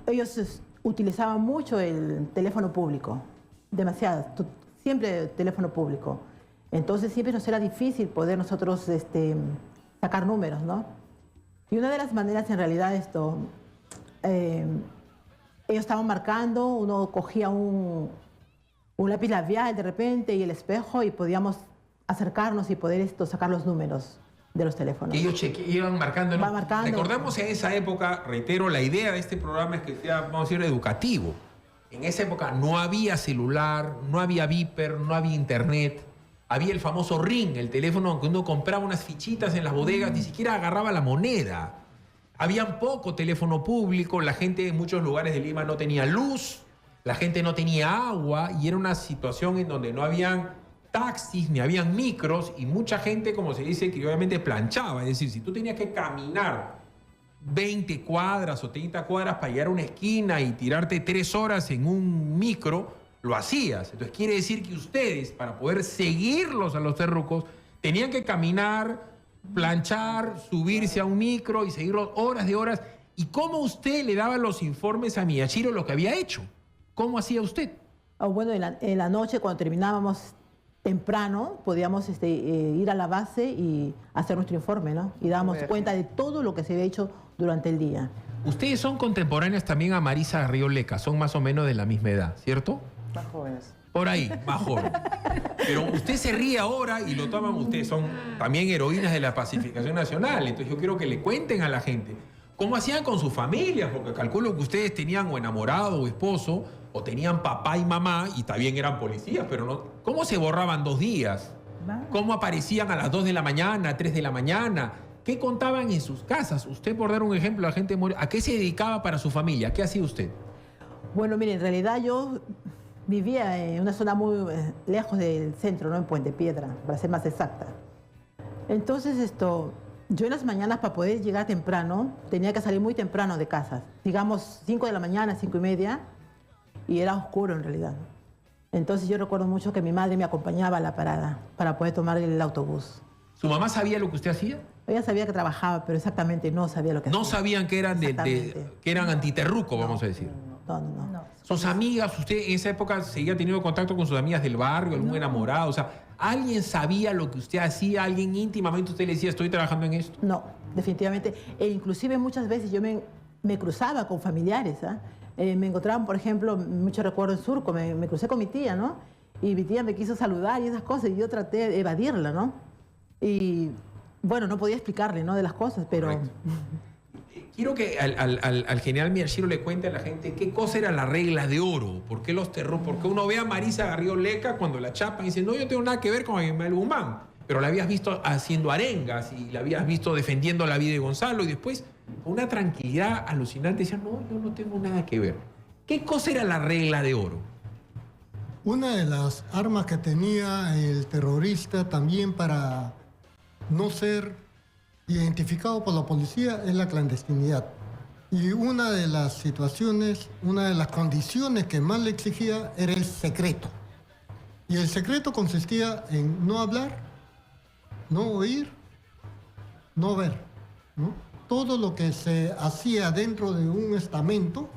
ellos utilizaban mucho el teléfono público, demasiado, siempre teléfono público. Entonces siempre nos era difícil poder nosotros sacar números, ¿no? Y una de las maneras en realidad ellos estaban marcando, uno cogía un lápiz labial de repente y el espejo y podíamos acercarnos y poder sacar los números de los teléfonos. Y ellos iban marcando, ¿no? Va marcando. Recordemos en esa época, reitero, la idea de este programa es que sea, vamos a decir, educativo. En esa época no había celular, no había Viper, no había internet. Había el famoso ring, el teléfono que uno compraba unas fichitas en las bodegas, ni siquiera agarraba la moneda. Había poco teléfono público, la gente en muchos lugares de Lima no tenía luz, la gente no tenía agua y era una situación en donde no habían taxis ni habían micros y mucha gente, como se dice, que obviamente planchaba. Es decir, si tú tenías que caminar 20 cuadras o 30 cuadras para llegar a una esquina y tirarte 3 horas en un micro, lo hacías. Entonces quiere decir que ustedes, para poder seguirlos a los terrucos, tenían que caminar, planchar, subirse a un micro y seguirlos horas de horas. ¿Y cómo usted le daba los informes a Miyashiro lo que había hecho? ¿Cómo hacía usted? Bueno, en la noche cuando terminábamos temprano, podíamos ir a la base y hacer nuestro informe, ¿no? Y dábamos cuenta de todo lo que se había hecho durante el día. Ustedes son contemporáneas también a Marisa Garrido Leca, son más o menos de la misma edad, ¿cierto? Más jóvenes. Por ahí, más joven. Pero usted se ríe ahora y lo toman ustedes, son también heroínas de la pacificación nacional. Entonces yo quiero que le cuenten a la gente cómo hacían con sus familias, porque calculo que ustedes tenían o enamorado o esposo, o tenían papá y mamá, y también eran policías, pero no. ¿Cómo se borraban 2 días? ¿Cómo aparecían a las 2 de la mañana, 3 de la mañana? ¿Qué contaban en sus casas? Usted, por dar un ejemplo, la gente ¿a qué se dedicaba para su familia? ¿Qué hacía usted? Bueno, mire, en realidad yo vivía en una zona muy lejos del centro, ¿no? En Puente Piedra, para ser más exacta. Entonces, yo en las mañanas para poder llegar temprano, tenía que salir muy temprano de casa. Digamos 5 de la mañana, 5:30, y era oscuro en realidad. Entonces yo recuerdo mucho que mi madre me acompañaba a la parada para poder tomar el autobús. ¿Su mamá sabía lo que usted hacía? Ella sabía que trabajaba, pero exactamente no sabía lo que hacía. No sabían que eran que eran antiterruco, vamos a decir. No. Sus amigas, usted en esa época seguía teniendo contacto con sus amigas del barrio, algún enamorado, o sea, ¿alguien sabía lo que usted hacía? ¿Alguien íntimamente usted le decía, estoy trabajando en esto? No, definitivamente. E inclusive muchas veces yo me cruzaba con familiares, ¿ah? Me encontraban, por ejemplo, mucho recuerdo en Surco, me crucé con mi tía, ¿no? Y mi tía me quiso saludar y esas cosas, y yo traté de evadirla, ¿no? Y bueno, no podía explicarle, ¿no? De las cosas, pero... Correcto. Quiero que al general Miyashiro le cuente a la gente qué cosa era la regla de oro, por qué los terrores, porque uno ve a Marisa Garrido Leca cuando la chapan y dice, no, yo no tengo nada que ver con Abimael Guzmán, pero la habías visto haciendo arengas y la habías visto defendiendo la vida de Gonzalo y después con una tranquilidad alucinante decía, no, yo no tengo nada que ver. ¿Qué cosa era la regla de oro? Una de las armas que tenía el terrorista también para no ser identificado por la policía es la clandestinidad. Y una de las situaciones, una de las condiciones que más le exigía era el secreto. Y el secreto consistía en no hablar, no oír, no ver, ¿no? Todo lo que se hacía dentro de un estamento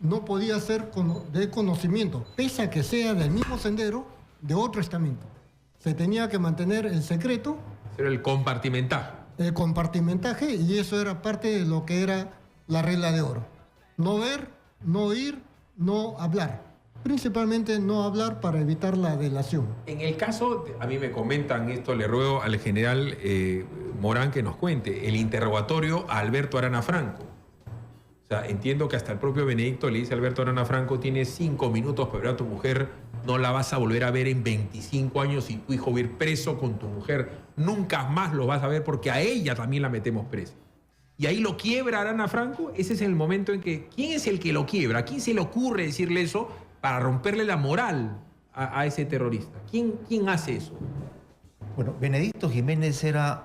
no podía ser de conocimiento, pese a que sea del mismo sendero de otro estamento. Se tenía que mantener el secreto. Era el compartimentaje. El compartimentaje, y eso era parte de lo que era la regla de oro. No ver, no oír, no hablar. Principalmente no hablar para evitar la delación. En el caso, a mí me comentan esto, le ruego al general Morán que nos cuente, el interrogatorio a Alberto Arana Franco. O sea, entiendo que hasta el propio Benedicto le dice a Alberto Arana Franco, tienes 5 minutos para ver a tu mujer, no la vas a volver a ver en 25 años y tu hijo va a ir preso con tu mujer. Nunca más lo vas a ver porque a ella también la metemos presa. Y ahí lo quiebra Arana Franco. Ese es el momento en que, ¿quién es el que lo quiebra? ¿A quién se le ocurre decirle eso para romperle la moral a ese terrorista? ¿Quién hace eso? Bueno, Benedicto Jiménez era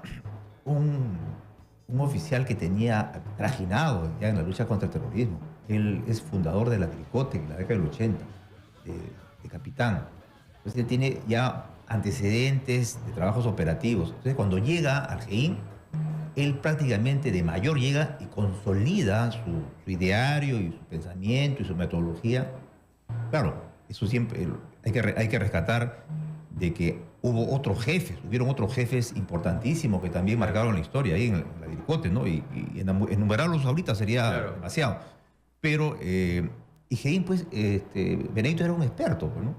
un oficial que tenía trajinado ya en la lucha contra el terrorismo. Él es fundador de la Tricote en la década del 80, de capitán. Entonces él tiene ya antecedentes de trabajos operativos. Entonces cuando llega al GEIN, él prácticamente de mayor llega y consolida su ideario y su pensamiento y su metodología. Claro, eso siempre hay que rescatar de que hubieron otros jefes importantísimos que también marcaron la historia ahí en la Tricote, ¿no? Y enumerarlos ahorita sería demasiado. Pero GEIN, pues, Benedicto era un experto, ¿no?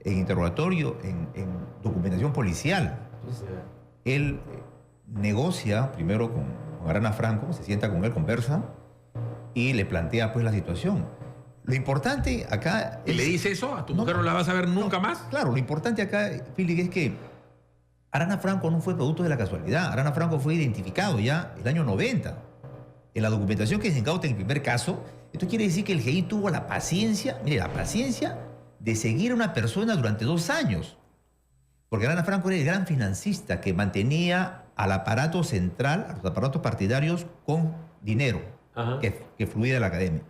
En interrogatorio, en documentación policial. Entonces, él negocia primero con Arana Franco, se sienta con él, conversa y le plantea pues la situación. Lo importante acá ¿Y le dice eso? ¿A tu mujer no la vas a ver nunca más? Claro, lo importante acá, Philip, es que Arana Franco no fue producto de la casualidad. Arana Franco fue identificado ya el año 90. En la documentación que se incauta en el primer caso, esto quiere decir que el GEI tuvo la paciencia, mire, la paciencia de seguir a una persona durante 2 años. Porque Arana Franco era el gran financista que mantenía al aparato central, a los aparatos partidarios, con dinero que fluía de la academia.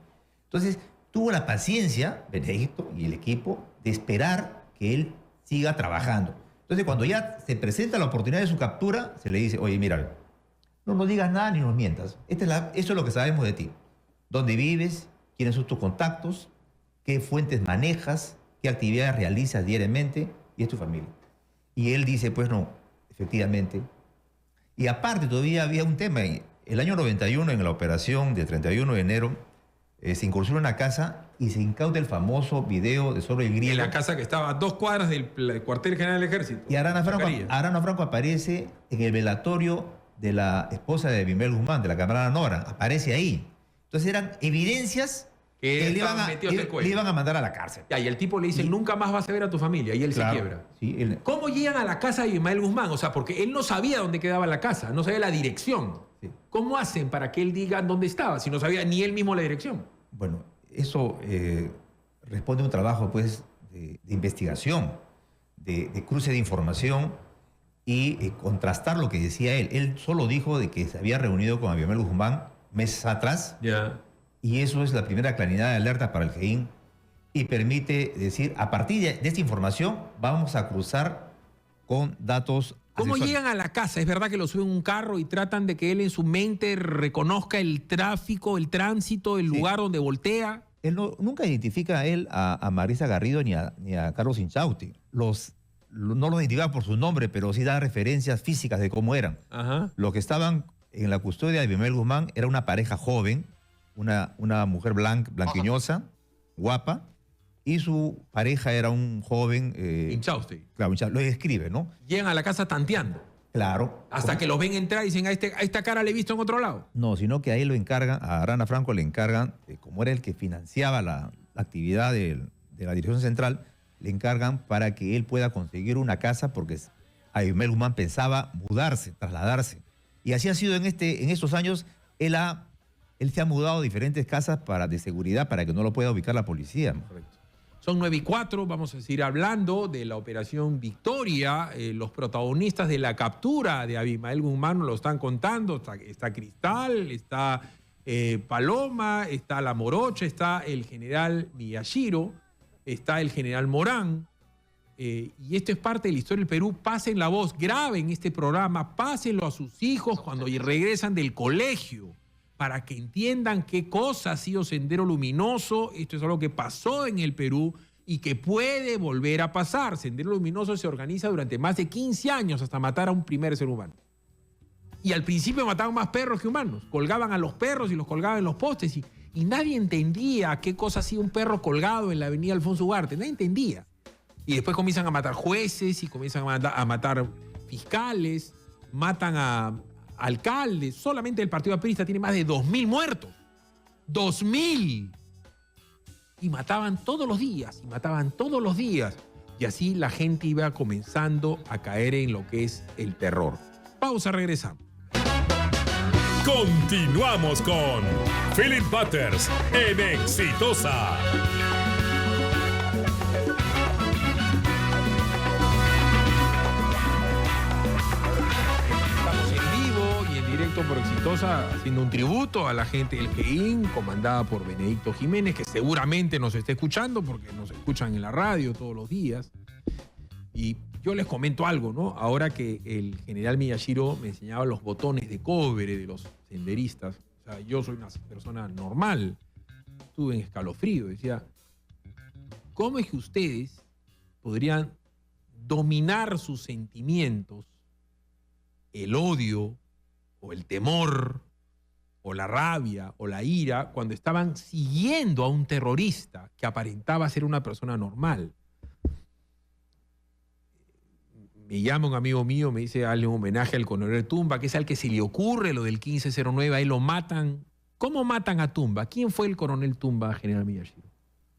Entonces, tuvo la paciencia, Benedicto y el equipo, de esperar que él siga trabajando. Entonces, cuando ya se presenta la oportunidad de su captura, se le dice, oye, mira, no nos digas nada ni nos mientas. Eso es lo que sabemos de ti. ¿Dónde vives? ¿Quiénes son tus contactos? ¿Qué fuentes manejas? ¿Qué actividades realizas diariamente? Y es tu familia. Y él dice, pues no, efectivamente. Y aparte todavía había un tema. El año 91, en la operación del 31 de enero, se incursiona en una casa y se incauta el famoso video de Zorro y Griego. En la casa que estaba a 2 cuadras del cuartel general del ejército. Y Arana Franco aparece en el velatorio de la esposa de Bimel Guzmán, de la camarada Nora. Aparece ahí. Entonces eran evidencias que le iban a mandar a la cárcel. Ya, y el tipo le dice, nunca más vas a ver a tu familia. Y él se quiebra. Sí, ¿Cómo llegan a la casa de Ismael Guzmán? O sea, porque él no sabía dónde quedaba la casa, no sabía la dirección. Sí. ¿Cómo hacen para que él diga dónde estaba, si no sabía ni él mismo la dirección? Bueno, eso responde a un trabajo, pues, de investigación, de cruce de información y contrastar lo que decía él. Él solo dijo de que se había reunido con Abimael Guzmán meses atrás. Ya. Y eso es la primera claridad de alerta para el GEIN y permite decir, a partir de esta información vamos a cruzar con datos. ¿Cómo llegan a la casa? Es verdad que lo suben en un carro y tratan de que él en su mente reconozca el tráfico, el tránsito, el lugar donde voltea. Él nunca identifica a Marisa Garrido ni a Carlos Inchausti. No los identifica por su nombre, pero sí da referencias físicas de cómo eran. Ajá. Los que estaban en la custodia de Abimael Guzmán era una pareja joven, una mujer blanquiñosa, guapa, y su pareja era un joven... Inchausti. Claro, lo describe, ¿no? Llegan a la casa tanteando. Claro. Hasta que los ven entrar y dicen, a esta cara le he visto en otro lado. No, sino que a él lo encargan, a Arana Franco le encargan, como era el que financiaba la actividad de la dirección central, le encargan para que él pueda conseguir una casa porque Abimael Guzmán pensaba mudarse, trasladarse. Y así ha sido en estos años. Él se ha mudado a diferentes casas de seguridad para que no lo pueda ubicar la policía. Correcto. Son 9:04, vamos a seguir hablando de la Operación Victoria. Los protagonistas de la captura de Abimael Guzmán nos lo están contando. Está Cristal, está Paloma, está La Morocha, está el general Miyashiro, está el general Morán. Y esto es parte de la historia del Perú. Pasen la voz, graben este programa, pásenlo a sus hijos cuando regresan del colegio, para que entiendan qué cosa ha sido Sendero Luminoso. Esto es algo que pasó en el Perú y que puede volver a pasar. Sendero Luminoso se organiza durante más de 15 años hasta matar a un primer ser humano. Y al principio mataban más perros que humanos. Colgaban a los perros y los colgaban en los postes. Y nadie entendía qué cosa hacía un perro colgado en la avenida Alfonso Ugarte. Nadie entendía. Y después comienzan a matar jueces y comienzan a matar fiscales, matan a alcaldes. Solamente el Partido Aprista tiene más de 2.000 muertos. 2.000. Y mataban todos los días, y mataban todos los días. Y así la gente iba comenzando a caer en lo que es el terror. Pausa, regresamos. Continuamos con Philip Butters en Exitosa. Por Exitosa, haciendo un tributo a la gente del GEIN, comandada por Benedicto Jiménez, que seguramente nos está escuchando porque nos escuchan en la radio todos los días. Y yo les comento algo, ¿no? Ahora que el general Miyashiro me enseñaba los botones de cobre de los senderistas, o sea, yo soy una persona normal, estuve en escalofrío, decía, ¿cómo es que ustedes podrían dominar sus sentimientos, el odio, o el temor, o la rabia, o la ira, cuando estaban siguiendo a un terrorista que aparentaba ser una persona normal? Me llama un amigo mío, me dice, hazle un homenaje al coronel Tumba, que es al que se le ocurre lo del 1509, ahí lo matan. ¿Cómo matan a Tumba? ¿Quién fue el coronel Tumba, general Miyashiro?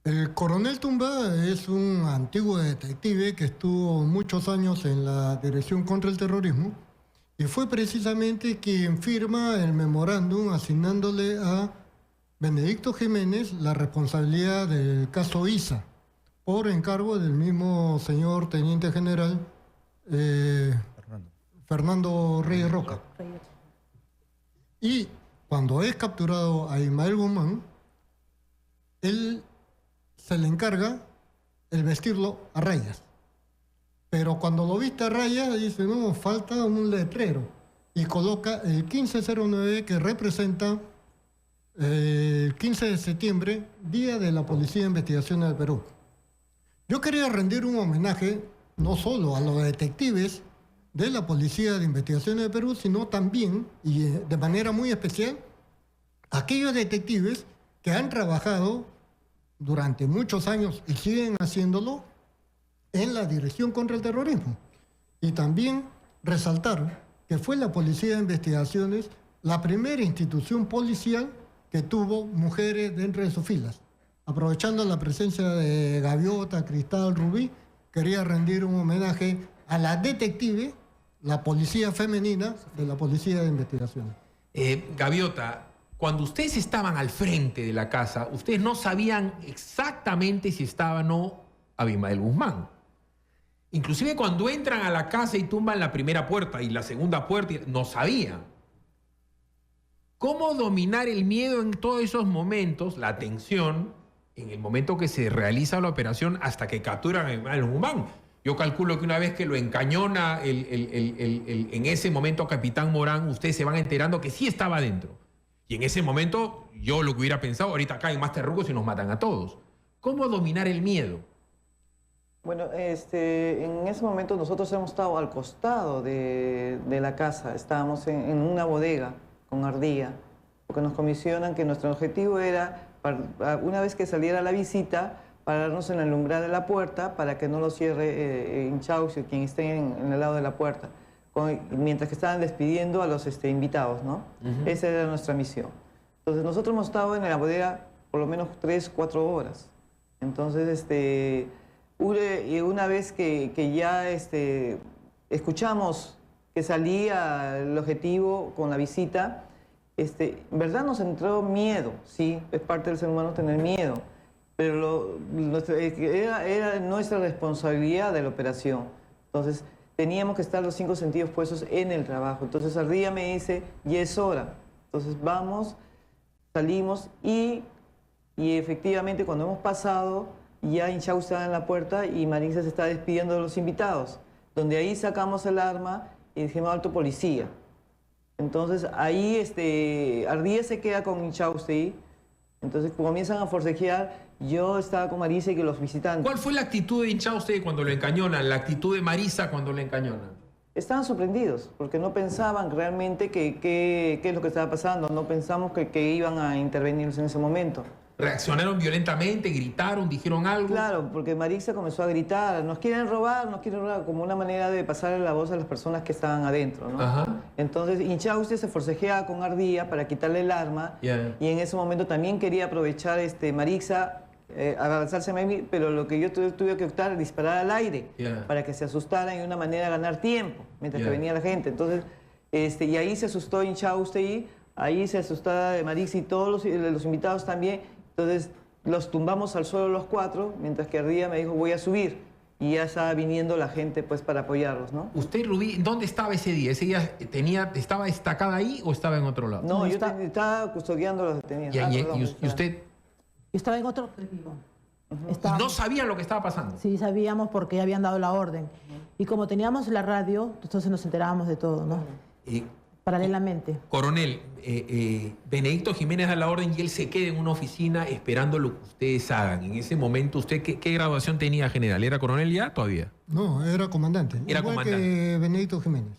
El coronel Tumba es un antiguo detective que estuvo muchos años en la Dirección contra el Terrorismo, y fue precisamente quien firma el memorándum asignándole a Benedicto Jiménez la responsabilidad del caso Isa, por encargo del mismo señor teniente general Fernando Reyes Roca. Y cuando es capturado a Abimael Guzmán, él se le encarga el vestirlo a rayas. Pero cuando lo viste a rayas, dice, no, falta un letrero. Y coloca el 1509, que representa el 15 de septiembre, Día de la Policía de Investigación del Perú. Yo quería rendir un homenaje no solo a los detectives de la Policía de Investigación del Perú, sino también, y de manera muy especial, a aquellos detectives que han trabajado durante muchos años y siguen haciéndolo en la Dirección contra el Terrorismo. Y también resaltar que fue la Policía de Investigaciones la primera institución policial que tuvo mujeres dentro de sus filas. Aprovechando la presencia de Gaviota, Cristal, Rubí, quería rendir un homenaje a la detective, la policía femenina de la Policía de Investigaciones. Gaviota, cuando ustedes estaban al frente de la casa, ustedes no sabían exactamente si estaba o no Abimael Guzmán. Inclusive cuando entran a la casa y tumban la primera puerta y la segunda puerta, no sabían. ¿Cómo dominar el miedo en todos esos momentos, la tensión, en el momento que se realiza la operación hasta que capturan a Abimael Guzmán? Yo calculo que una vez que lo encañona en ese momento capitán Morán, ustedes se van enterando que sí estaba adentro. Y en ese momento, yo lo que hubiera pensado, ahorita caen más terrucos y nos matan a todos. ¿Cómo dominar el miedo? Bueno, en ese momento nosotros hemos estado al costado de la casa, estábamos en una bodega con ardilla, porque nos comisionan que nuestro objetivo era, una vez que saliera la visita, pararnos en el umbral de la puerta para que no lo cierre Inchausti, quien esté en el lado de la puerta, mientras que estaban despidiendo a los invitados, ¿no? Esa era nuestra misión. Entonces nosotros hemos estado en la bodega por lo menos 3-4 horas. Entonces, y una vez que ya escuchamos que salía el objetivo con la visita, en verdad nos entró miedo, sí, es parte del ser humano tener miedo, pero era nuestra responsabilidad de la operación. Entonces, teníamos que estar los 5 sentidos puestos en el trabajo. Entonces, Ardilla me dice, ya es hora. Entonces, vamos, salimos y efectivamente cuando hemos pasado, ya Inchau estaba en la puerta y Marixa se está despidiendo de los invitados. Donde ahí sacamos el arma y dijimos, alto policía. Entonces, ahí Ardilla se queda con Inchausti. Entonces, comienzan a forcejear. Yo estaba con Marisa y que los visitantes. ¿Cuál fue la actitud de Inchausti cuando lo encañonan? La actitud de Marisa cuando lo encañonan. Estaban sorprendidos, porque no pensaban realmente qué es lo que estaba pasando. No pensamos que iban a intervenirlos en ese momento. ¿Reaccionaron violentamente? ¿Gritaron? ¿Dijeron algo? Claro, porque Marixa comenzó a gritar, nos quieren robar, como una manera de pasarle la voz a las personas que estaban adentro, ¿no? Ajá. Entonces, Inchausti se forcejeaba con Ardilla para quitarle el arma, Yeah. y en ese momento también quería aprovechar Marixa, avanzarse a mí, pero lo que yo tuve que optar es disparar al aire, Yeah. para que se asustaran y de una manera ganar tiempo, mientras Yeah. que venía la gente. Entonces, y ahí se asustó Inchausti, ahí se asustaba de Marixa y todos los invitados también. Entonces los tumbamos al suelo los 4, mientras que Ardilla me dijo, voy a subir. Y ya estaba viniendo la gente pues para apoyarlos, ¿no? ¿Usted, Rubí, dónde estaba ese día? ¿Ese día estaba destacada ahí o estaba en otro lado? No, yo estaba custodiando a los detenidos. ¿Y usted Yo estaba en otro objetivo. y no sabía lo que estaba pasando? Sí, sabíamos porque ya habían dado la orden. Y como teníamos la radio, entonces nos enterábamos de todo, ¿no? Paralelamente. Coronel, Benedicto Jiménez da la orden y él se queda en una oficina esperando lo que ustedes hagan. En ese momento, ¿usted qué graduación tenía, general? ¿Era coronel ya todavía? No, era comandante. Era igual comandante. que Benedicto Jiménez.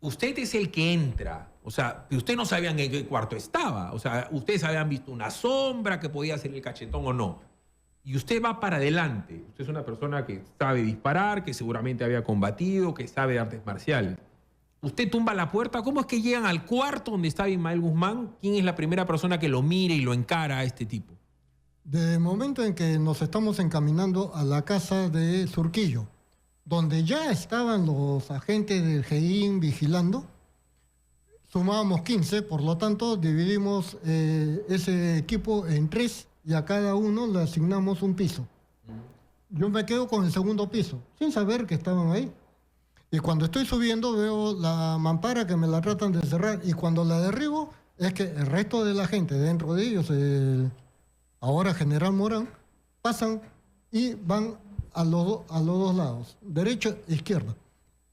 Usted es el que entra. O sea, ustedes no sabían en qué cuarto estaba. O sea, ustedes habían visto una sombra que podía ser el cachetón o no. Y usted va para adelante. Usted es una persona que sabe disparar, que seguramente había combatido, que sabe de artes marciales. Usted tumba la puerta. ¿Cómo es que llegan al cuarto donde estaba Ismael Guzmán? ¿Quién es la primera persona que lo mire y lo encara a este tipo? Desde el momento en que nos estamos encaminando a la casa de Surquillo, donde ya estaban los agentes del GEIN vigilando, sumábamos 15, por lo tanto dividimos ese equipo en 3 y a cada uno le asignamos un piso. Yo me quedo con el segundo piso, sin saber que estaban ahí. Y cuando estoy subiendo veo la mampara que me la tratan de cerrar, y cuando la derribo es que el resto de la gente, dentro de ellos, ahora General Morán, pasan y van a los dos lados, derecha e izquierda.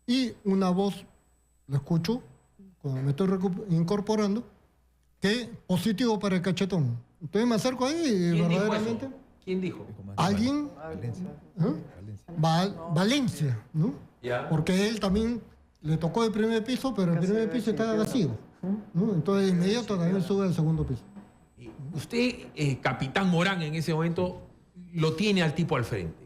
Y una voz, lo escucho, cuando me estoy incorporando, que positivo para el cachetón. Entonces me acerco ahí y ¿Quién verdaderamente... dijo eso? ¿Quién dijo? Alguien... Valencia, ¿no? Ya. Porque él también le tocó el primer piso, pero el primer piso estaba vacío, ¿no? Entonces de inmediato también sube al segundo piso. Usted, capitán Morán, en ese momento lo tiene al tipo al frente.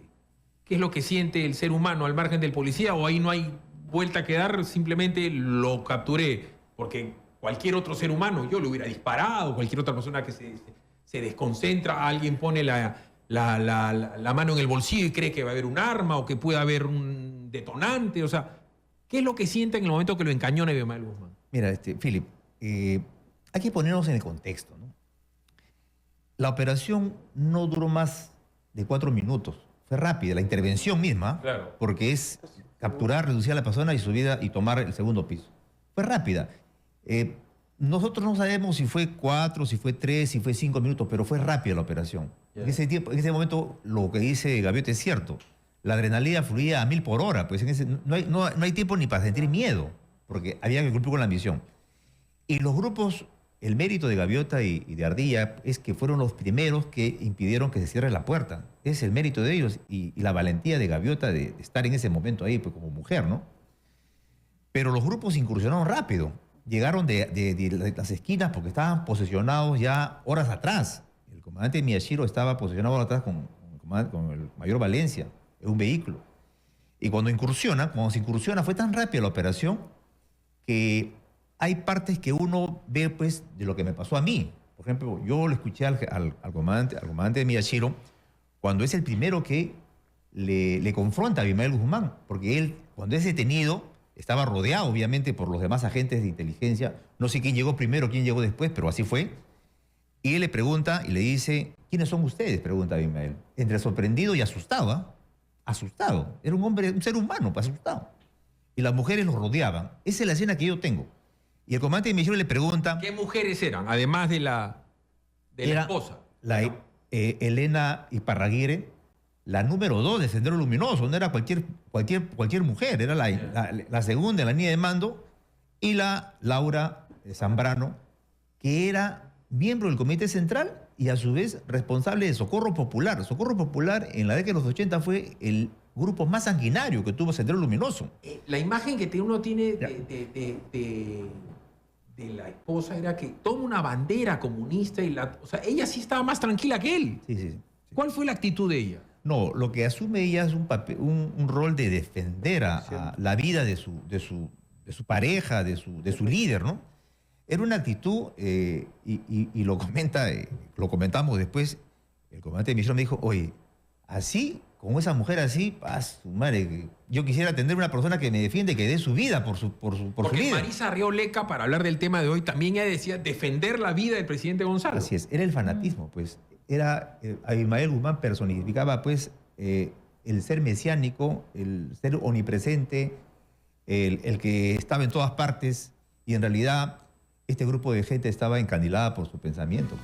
¿Qué es lo que siente el ser humano al margen del policía? ¿O ahí no hay vuelta que dar? Simplemente lo capturé. Porque cualquier otro ser humano, yo lo hubiera disparado. Cualquier otra persona que se desconcentra, alguien pone la mano en el bolsillo y cree que va a haber un arma o que puede haber un detonante. O sea, ¿qué es lo que siente en el momento que lo encañona Ismael Guzmán? Mira, Philip, hay que ponernos en el contexto, ¿no? La operación no duró más de 4 minutos. Fue rápida, la intervención misma, Claro. porque es capturar, reducir a la persona y subir y tomar el segundo piso. Fue rápida. Nosotros no sabemos si fue 4, si fue 3, si fue 5 minutos, pero fue rápida la operación. Yeah. En ese momento, lo que dice Gaviota es cierto. La adrenalina fluía a 1000 por hora. Pues no hay tiempo ni para sentir miedo, porque había que cumplir con la misión. Y los grupos, el mérito de Gaviota y de Ardilla es que fueron los primeros que impidieron que se cierre la puerta. Es el mérito de ellos y la valentía de Gaviota de estar en ese momento ahí, pues como mujer, ¿no? Pero los grupos incursionaron rápido. Llegaron de las esquinas porque estaban posesionados ya horas atrás. El comandante Miyashiro estaba posesionado horas atrás con el mayor Valencia, en un vehículo. Y cuando se incursiona, fue tan rápida la operación que hay partes que uno ve, pues, de lo que me pasó a mí. Por ejemplo, yo lo escuché al comandante Miyashiro cuando es el primero que le confronta a Ismael Guzmán, porque él, cuando es detenido, estaba rodeado, obviamente, por los demás agentes de inteligencia. No sé quién llegó primero, quién llegó después, pero así fue. Y él le pregunta y le dice, ¿quiénes son ustedes?, pregunta Abimael. Entre sorprendido y asustado, ¿ah? Asustado. Era un hombre, un ser humano, pues, asustado. Y las mujeres lo rodeaban. Esa es la escena que yo tengo. Y el comandante de Misiones le pregunta... ¿Qué mujeres eran, además de la esposa? Elena Iparraguirre, la número 2 de Sendero Luminoso. No era cualquier mujer, era la segunda en la línea de mando. Y la Laura Zambrano, que era miembro del Comité Central y a su vez responsable de Socorro Popular. Socorro Popular en la década de los 80 fue el grupo más sanguinario que tuvo Sendero Luminoso. La imagen que uno tiene de la esposa era que toma una bandera comunista y o sea, ella sí estaba más tranquila que él. Sí. ¿Cuál fue la actitud de ella? No, lo que asume ella es un rol de defender a la vida de su pareja, de su líder, ¿no? Era una actitud, y lo comentamos después, el comandante de misión me dijo, oye, así, con esa mujer así, su madre, yo quisiera tener una persona que me defiende, que dé su vida por su Porque vida. Marisa Arrioleca, para hablar del tema de hoy, también ella decía defender la vida del presidente Gonzalo. Así es, era el fanatismo, pues. Era, Abimael Guzmán personificaba, pues, el ser mesiánico, el ser omnipresente, el que estaba en todas partes, y en realidad este grupo de gente estaba encandilada por su pensamiento.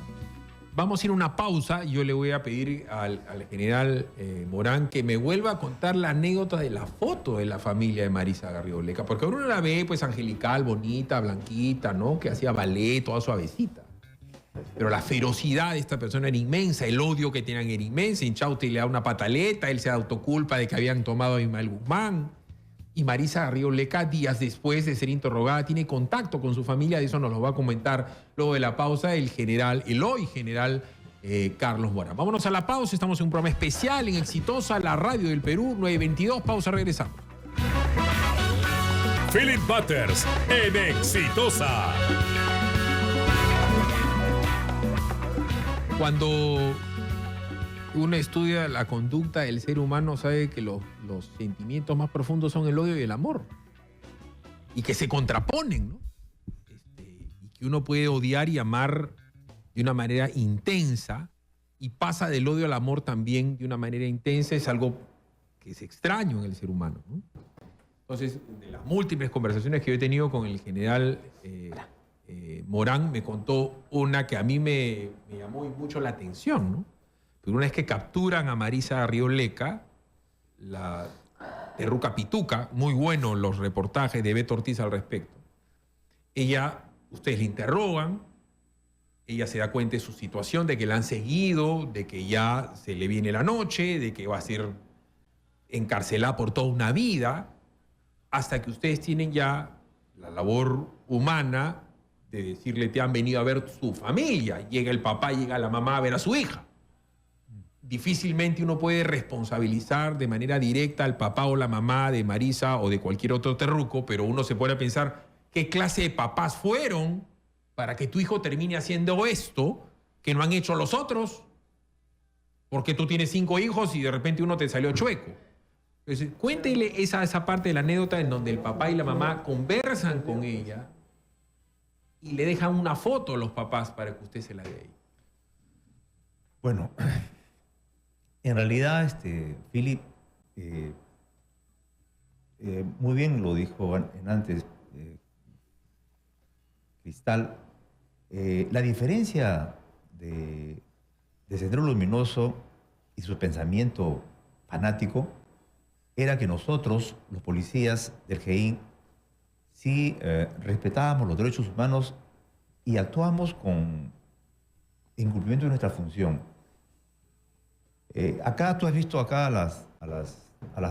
Vamos a ir a una pausa. Yo le voy a pedir al general Morán que me vuelva a contar la anécdota de la foto de la familia de Marisa Arrioleca, porque uno la ve pues angelical, bonita, blanquita, ¿no? Que hacía ballet, toda suavecita. Pero la ferocidad de esta persona era inmensa, el odio que tenían era inmensa. Inchausti le da una pataleta, él se autoculpa de que habían tomado a Abimael Guzmán. Y Marisa Arrioleca, días después de ser interrogada, tiene contacto con su familia. De eso nos lo va a comentar luego de la pausa el hoy general Carlos Morán. Vámonos a la pausa. Estamos en un programa especial en Exitosa, la radio del Perú, 9:22. Pausa, regresamos. Philip Butters en Exitosa. Cuando uno estudia la conducta del ser humano, sabe que los sentimientos más profundos son el odio y el amor. Y que se contraponen, ¿no? Y que uno puede odiar y amar de una manera intensa y pasa del odio al amor también de una manera intensa. Es algo que es extraño en el ser humano, ¿no? Entonces, de las múltiples conversaciones que yo he tenido con el general Morán, me contó una que a mí me llamó mucho la atención, ¿no? Pero una vez que capturan a Marisa Arrioleca, la terruca pituca, muy buenos los reportajes de Beto Ortiz al respecto. Ustedes le interrogan, ella se da cuenta de su situación, de que la han seguido, de que ya se le viene la noche, de que va a ser encarcelada por toda una vida, hasta que ustedes tienen ya la labor humana de decirle, te han venido a ver su familia. Llega el papá, llega la mamá a ver a su hija. Difícilmente uno puede responsabilizar de manera directa al papá o la mamá de Marisa o de cualquier otro terruco, pero uno se pone a pensar qué clase de papás fueron para que tu hijo termine haciendo esto que no han hecho los otros, porque tú tienes 5 hijos y de repente uno te salió chueco. Entonces, cuéntele esa parte de la anécdota en donde el papá y la mamá conversan con ella y le dejan una foto a los papás para que usted se la dé ahí. Bueno, en realidad, Philip, muy bien lo dijo antes Cristal, la diferencia de Sendero Luminoso y su pensamiento fanático era que nosotros, los policías del GEIN, sí respetábamos los derechos humanos y actuábamos en cumplimiento de nuestra función. Acá tú has visto acá a las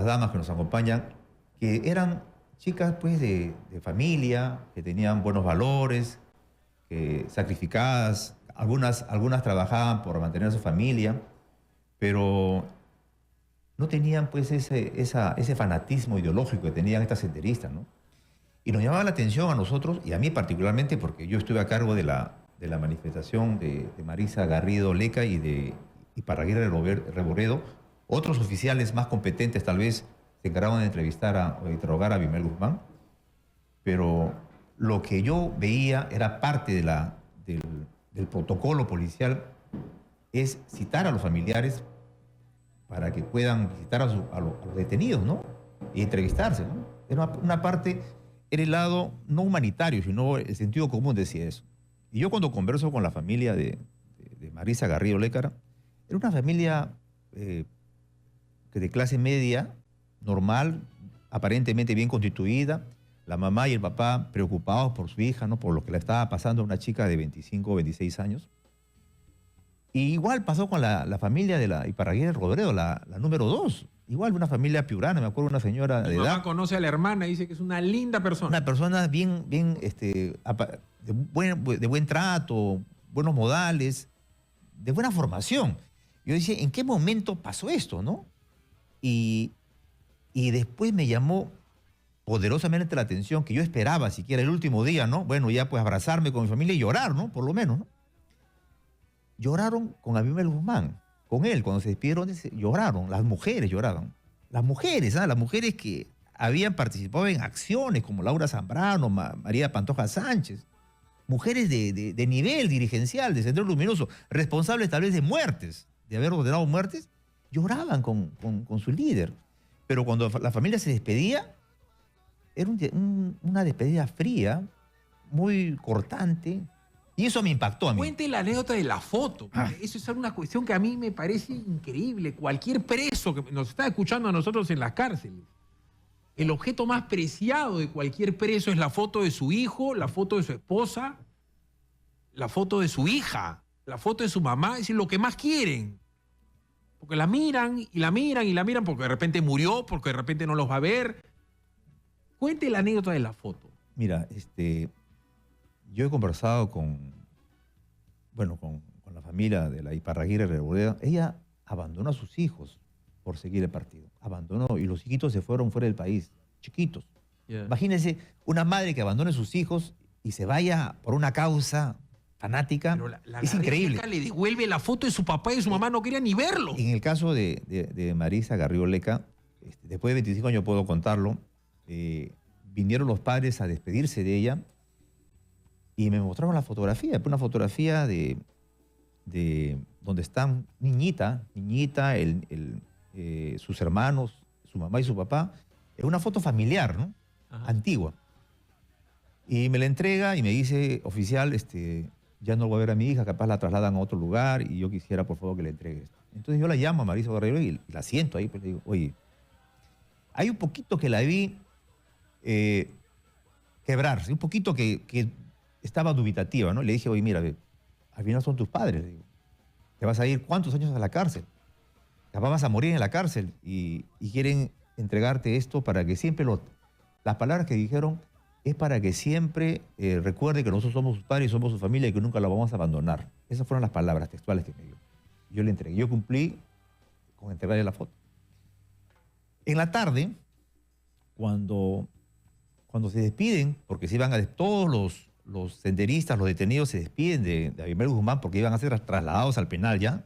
damas que nos acompañan, que eran chicas pues de familia, que tenían buenos valores, sacrificadas, algunas trabajaban por mantener a su familia, pero no tenían pues ese fanatismo ideológico que tenían estas senderistas, ¿no? Y nos llamaba la atención a nosotros, y a mí particularmente, porque yo estuve a cargo de la manifestación de Marisa Arrioleca y de Iparraguirre Reborredo. Otros oficiales más competentes tal vez se encargaron de entrevistar o de interrogar a Abimael Guzmán, pero lo que yo veía era parte del protocolo policial es citar a los familiares para que puedan visitar a los detenidos, ¿no? Y entrevistarse, ¿no? Era una parte, era el lado no humanitario, sino el sentido común decía eso. Y yo cuando converso con la familia de Marisa Garrido Lécara, era una familia que de clase media, normal, aparentemente bien constituida, la mamá y el papá preocupados por su hija, ¿no? Por lo que le estaba pasando a una chica de 25 o 26 años. Y igual pasó con la familia de la Iparraguirre Robredo, la número 2. Igual una familia piurana, me acuerdo una señora de Mi edad. mamá conoce a la hermana y dice que es una linda persona. Una persona bien de buen trato, buenos modales, de buena formación. Yo decía, ¿en qué momento pasó esto, no? Y después me llamó poderosamente la atención, que yo esperaba siquiera el último día, ¿no? Bueno, ya pues abrazarme con mi familia y llorar, ¿no? Por lo menos, ¿no? Lloraron con Abimael Guzmán, con él, cuando se despidieron, lloraron, las mujeres lloraban. Las mujeres, ¿ah? Las mujeres que habían participado en acciones como Laura Zambrano, María Pantoja Sánchez, mujeres de nivel dirigencial, de Sendero Luminoso, responsables tal vez de muertes, de haber ordenado muertes, lloraban con su líder. Pero cuando la familia se despedía, era una despedida fría, muy cortante, y eso me impactó a mí. Cuente la anécdota de la foto. Eso es una cuestión que a mí me parece increíble. Cualquier preso que nos está escuchando a nosotros en las cárceles, el objeto más preciado de cualquier preso es la foto de su hijo, la foto de su esposa, la foto de su hija, la foto de su mamá, es decir, lo que más quieren. Porque la miran y la miran y la miran porque de repente murió, porque de repente no los va a ver. Cuente la anécdota de la foto. Mira, yo he conversado con la familia de la Iparraguirre Reboleda. Ella abandonó a sus hijos por seguir el partido. Abandonó y los hijitos se fueron fuera del país, chiquitos. Yeah. Imagínense una madre que abandone a sus hijos y se vaya por una causa fanática. Pero la es increíble. Garrido Leca le devuelve la foto de su papá y de su mamá, no quería ni verlo. En el caso de Marisa Garrido Leca, después de 25 años puedo contarlo, vinieron los padres a despedirse de ella y me mostraron la fotografía, una fotografía de donde están niñita, sus hermanos, su mamá y su papá. Es una foto familiar, ¿no? Ajá. Antigua. Y me la entrega y me dice, oficial, ya no voy a ver a mi hija, capaz la trasladan a otro lugar y yo quisiera, por favor, que le entregues. Entonces yo la llamo a Marisa Garrido y la siento ahí, pues le digo, oye, hay un poquito que la vi quebrarse, un poquito que estaba dubitativa, ¿no? Le dije, oye, mira, al final son tus padres, le digo. Te vas a ir ¿cuántos años a la cárcel? Capaz vas a morir en la cárcel y quieren entregarte esto para que siempre las palabras que dijeron es para que siempre recuerde que nosotros somos sus padres y somos su familia y que nunca la vamos a abandonar. Esas fueron las palabras textuales que me dio. Yo le entregué. Yo cumplí con entregarle la foto. En la tarde, cuando se despiden, porque se iban todos los senderistas, los detenidos se despiden de Abimael Guzmán porque iban a ser trasladados al penal ya,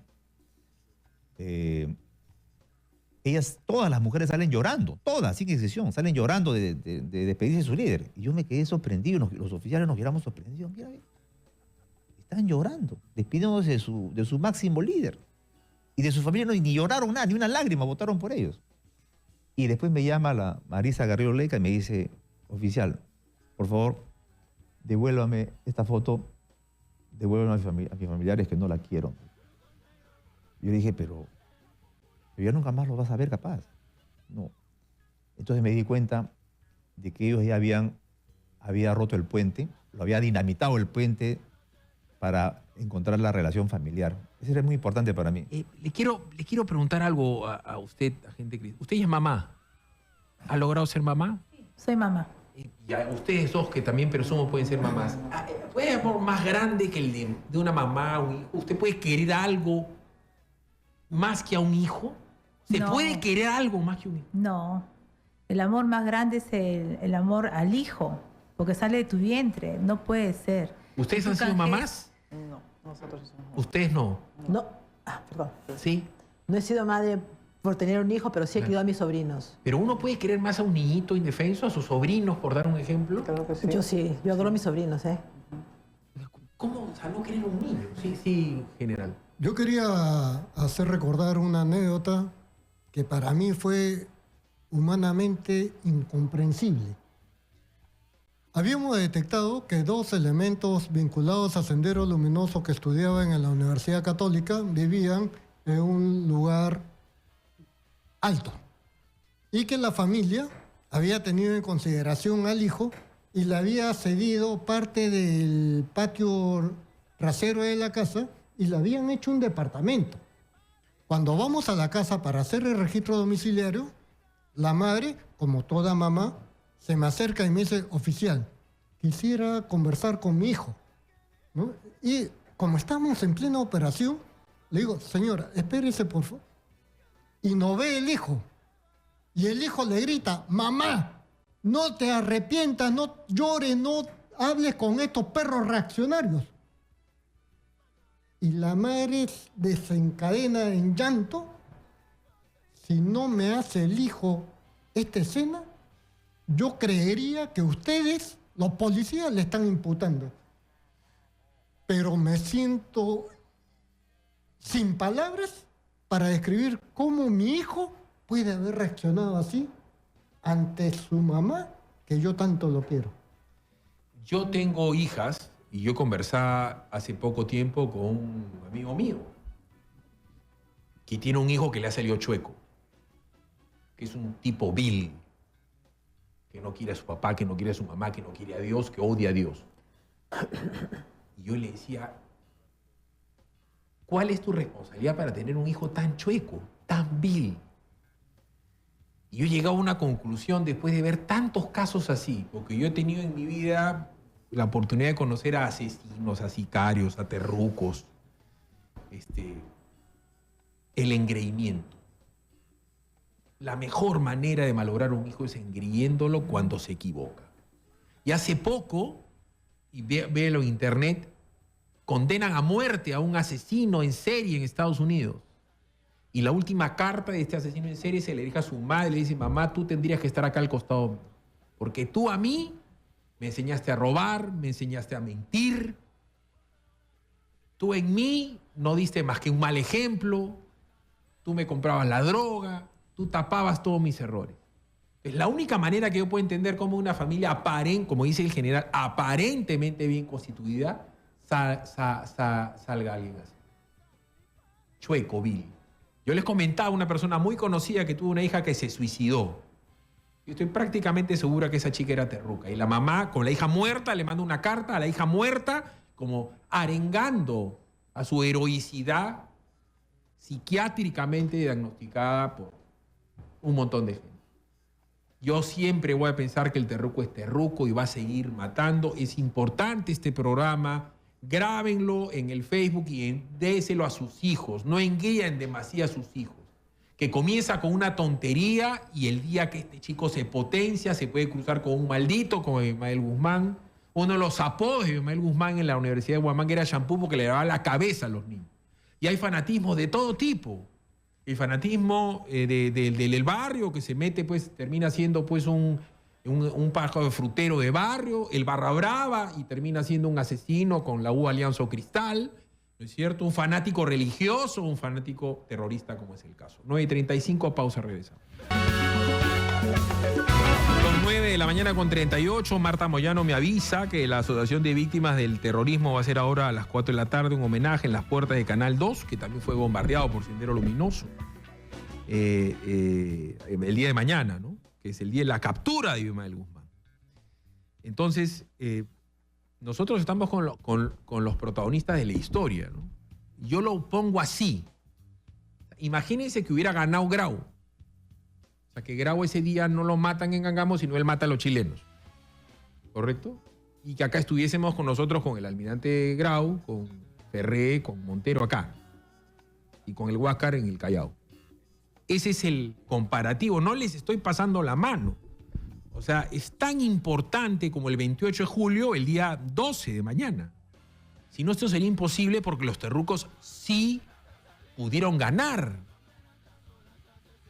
todas las mujeres salen llorando, todas, sin excepción, salen llorando de despedirse de su líder. Y yo me quedé sorprendido, los oficiales nos quedamos sorprendidos. Mira, están llorando, despidiéndose de su máximo líder. Y de su familia ni lloraron nada, ni una lágrima botaron por ellos. Y después me llama la Marisa Garrido Leca y me dice, oficial, por favor, devuélvame esta foto, devuélvame a mis familiares que no la quiero. Yo dije, pero ya nunca más lo vas a ver capaz. No. Entonces me di cuenta de que ellos ya había roto el puente, lo había dinamitado el puente para encontrar la relación familiar. Eso era muy importante para mí. Le quiero preguntar algo a usted, agente Cris. Usted ya es mamá. ¿Ha logrado ser mamá? Soy mamá. Y a ustedes dos, que también presumo pueden ser mamás. ¿Puede haber amor más grande que el de una mamá, un hijo? ¿Usted puede querer algo más que a un hijo? ¿Se No. puede querer algo más que un hijo? No. El amor más grande es el amor al hijo, porque sale de tu vientre. No puede ser. ¿Ustedes Tú han sido canjes- mamás? No, nosotros somos. ¿Ustedes no? No, perdón. ¿Sí? No he sido madre por tener un hijo, pero sí he criado a mis sobrinos. Pero uno puede querer más a un niñito indefenso, a sus sobrinos, por dar un ejemplo. Claro que sí. Yo adoro a mis sobrinos, ¿eh? ¿Cómo? O sea, no querer a un niño. Sí, general. Yo quería hacer recordar una anécdota que para mí fue humanamente incomprensible. Habíamos detectado que 2 elementos vinculados a Sendero Luminoso que estudiaban en la Universidad Católica vivían en un lugar alto y que la familia había tenido en consideración al hijo y le había cedido parte del patio trasero de la casa y le habían hecho un departamento. Cuando vamos a la casa para hacer el registro domiciliario, la madre, como toda mamá, se me acerca y me dice: oficial, quisiera conversar con mi hijo, ¿no? Y como estamos en plena operación, le digo: señora, espérese por favor. Y no ve el hijo. Y el hijo le grita: mamá, no te arrepientas, no llores, no hables con estos perros reaccionarios. Y la madre desencadena en llanto: si no me hace el hijo esta escena, yo creería que ustedes, los policías, le están imputando. Pero me siento sin palabras para describir cómo mi hijo puede haber reaccionado así ante su mamá, que yo tanto lo quiero. Yo tengo hijas y yo conversaba hace poco tiempo con un amigo mío que tiene un hijo que le ha salido chueco, que es un tipo vil, que no quiere a su papá, que no quiere a su mamá, que no quiere a Dios, que odia a Dios. Y yo le decía: ¿cuál es tu responsabilidad para tener un hijo tan chueco, tan vil? Y yo he llegado a una conclusión después de ver tantos casos así, porque yo he tenido en mi vida la oportunidad de conocer a asesinos, a sicarios, a terrucos, el engreimiento. La mejor manera de malograr un hijo es engriéndolo cuando se equivoca. Y hace poco, y véelo en internet, condenan a muerte a un asesino en serie en Estados Unidos. Y la última carta de este asesino en serie se le dirige a su madre, le dice: mamá, tú tendrías que estar acá al costado mío, porque tú a mí me enseñaste a robar, me enseñaste a mentir. Tú en mí no diste más que un mal ejemplo. Tú me comprabas la droga, tú tapabas todos mis errores. Es la única manera que yo puedo entender cómo una familia como dice el general, aparentemente bien constituida, salga alguien así. Chueco, vil. Yo les comentaba a una persona muy conocida que tuvo una hija que se suicidó. Yo estoy prácticamente segura que esa chica era terruca. Y la mamá, con la hija muerta, le manda una carta a la hija muerta, como arengando a su heroicidad psiquiátricamente diagnosticada por un montón de gente. Yo siempre voy a pensar que el terruco es terruco y va a seguir matando. Es importante este programa. Grábenlo en el Facebook y déselo a sus hijos. No engríen demasiado a sus hijos. Que comienza con una tontería y el día que este chico se potencia, se puede cruzar con un maldito como Abimael Guzmán. Uno de los apodos de Abimael Guzmán en la Universidad de Huamanga era champú porque le daba la cabeza a los niños. Y hay fanatismo de todo tipo. El fanatismo del barrio que se mete, pues termina siendo pues un pájaro frutero de barrio, el barra brava, y termina siendo un asesino con la U Alianza o Cristal, ¿no es cierto? Un fanático religioso, un fanático terrorista, como es el caso. 9:35, pausa, regresamos. 9 de la mañana con 38, Marta Moyano me avisa que la Asociación de Víctimas del Terrorismo va a hacer ahora a las 4 de la tarde un homenaje en las puertas de Canal 2, que también fue bombardeado por Sendero Luminoso, el día de mañana, ¿no? Que es el día de la captura de Abimael Guzmán. Entonces, nosotros estamos con los protagonistas de la historia, ¿no? Yo lo pongo así. Imagínense que hubiera ganado Grau. O sea, que Grau ese día no lo matan en Angamos, sino él mata a los chilenos. ¿Correcto? Y que acá estuviésemos con nosotros con el almirante Grau, con Ferré, con Montero acá. Y con el Huáscar en el Callao. Ese es el comparativo. No les estoy pasando la mano. O sea, es tan importante como el 28 de julio, el día 12 de mañana. Si no, esto sería imposible porque los terrucos sí pudieron ganar.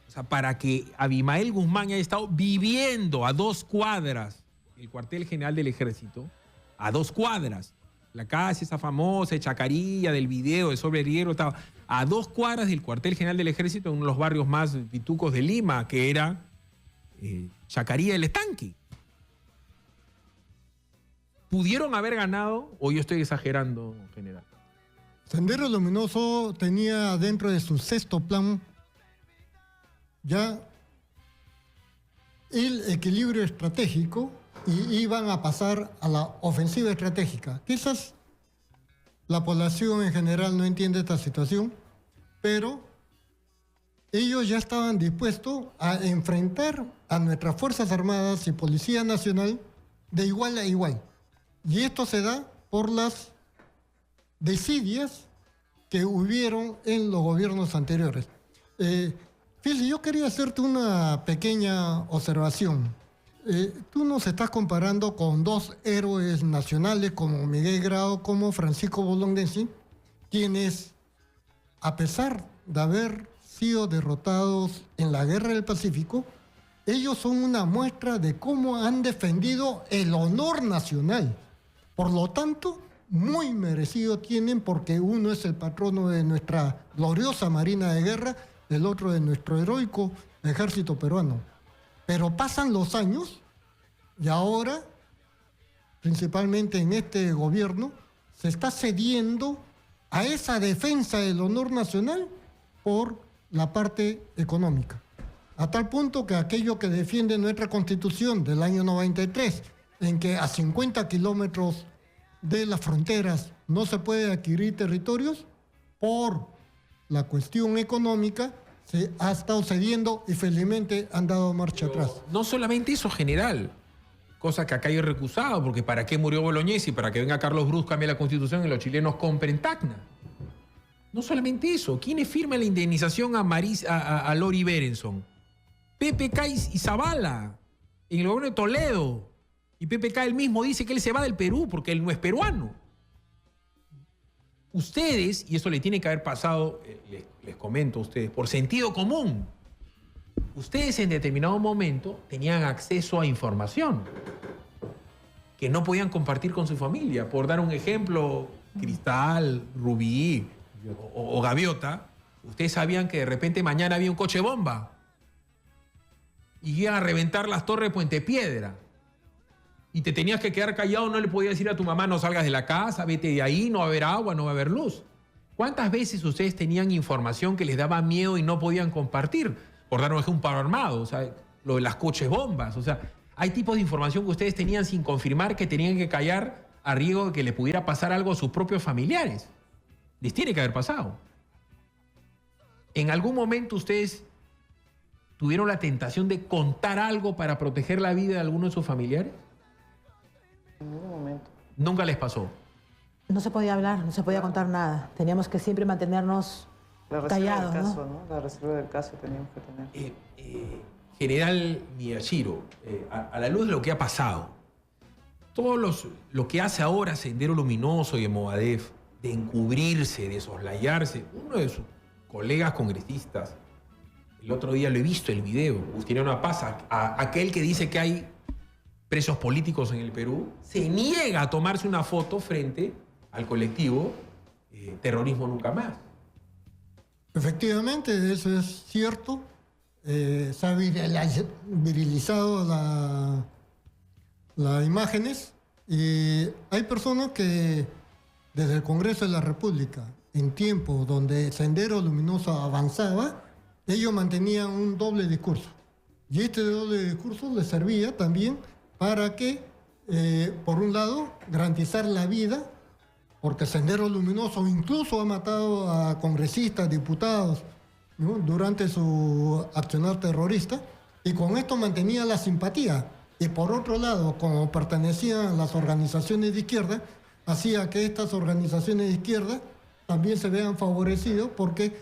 O sea, para que Abimael Guzmán haya estado viviendo a 2 cuadras, el cuartel general del ejército, a 2 cuadras, La casa esa famosa de Chacarilla, del video de Sobre el Hierro, estaba a 2 cuadras del cuartel general del ejército, en uno de los barrios más pitucos de Lima, que era Chacarilla del Estanque. ¿Pudieron haber ganado o yo estoy exagerando, general? Sendero Luminoso tenía dentro de su 6º plan ya el equilibrio estratégico y iban a pasar a la ofensiva estratégica. Quizás la población en general no entiende esta situación, pero ellos ya estaban dispuestos a enfrentar a nuestras Fuerzas Armadas y Policía Nacional de igual a igual. Y esto se da por las desidias que hubieron en los gobiernos anteriores. Fili, yo quería hacerte una pequeña observación. Tú nos estás comparando con 2 héroes nacionales como Miguel Grau, como Francisco Bolognesi, quienes, a pesar de haber sido derrotados en la Guerra del Pacífico, ellos son una muestra de cómo han defendido el honor nacional. Por lo tanto, muy merecido tienen, porque uno es el patrono de nuestra gloriosa Marina de Guerra, el otro de nuestro heroico ejército peruano. Pero pasan los años y ahora, principalmente en este gobierno, se está cediendo a esa defensa del honor nacional por la parte económica. A tal punto que aquello que defiende nuestra Constitución del año 93, en que a 50 kilómetros de las fronteras no se puede adquirir territorios, por la cuestión económica se ha estado cediendo y felizmente han dado marcha atrás. No solamente eso, general, cosa que acá yo he recusado, porque ¿para qué murió Bolognesi? Para que venga Carlos Bruz, cambie la Constitución y los chilenos compren Tacna. No solamente eso, ¿quiénes firman la indemnización a Lori Berenson? PPK y Zavala, en el gobierno de Toledo. Y PPK él mismo dice que él se va del Perú porque él no es peruano. Ustedes, y eso le tiene que haber pasado, les comento a ustedes, por sentido común, ustedes en determinado momento tenían acceso a información que no podían compartir con su familia. Por dar un ejemplo, Cristal, Rubí o Gaviota, ustedes sabían que de repente mañana había un coche bomba y iban a reventar las torres de Puente Piedra. Y te tenías que quedar callado, no le podías decir a tu mamá, no salgas de la casa, vete de ahí, no va a haber agua, no va a haber luz. ¿Cuántas veces ustedes tenían información que les daba miedo y no podían compartir? Por dar un ejemplo, un paro armado, o sea, lo de las coches bombas. O sea, hay tipos de información que ustedes tenían sin confirmar que tenían que callar a riesgo de que les pudiera pasar algo a sus propios familiares. Les tiene que haber pasado. ¿En algún momento ustedes tuvieron la tentación de contar algo para proteger la vida de alguno de sus familiares? En ningún momento. Nunca les pasó. No se podía hablar, no se podía contar nada. Teníamos que siempre mantenernos La reserva callados, del ¿no? caso, ¿no? La reserva del caso teníamos que tener. General Miyashiro, a la luz de lo que ha pasado, lo que hace ahora Sendero Luminoso y Movadef, de encubrirse, de soslayarse, uno de sus colegas congresistas, el otro día lo he visto el video, Justiniano Paz, aquel que dice que hay presos políticos en el Perú, se niega a tomarse una foto frente al colectivo Terrorismo Nunca Más. Efectivamente, eso es cierto. Se ha virilizado las imágenes y hay personas que desde el Congreso de la República, en tiempos donde Sendero Luminoso avanzaba, ellos mantenían un doble discurso. Y este doble discurso les servía también para que, por un lado, garantizar la vida, porque Sendero Luminoso incluso ha matado a congresistas, diputados, ¿no?, durante su accionar terrorista, y con esto mantenía la simpatía. Y por otro lado, como pertenecían a las organizaciones de izquierda, hacía que estas organizaciones de izquierda también se vean favorecidos porque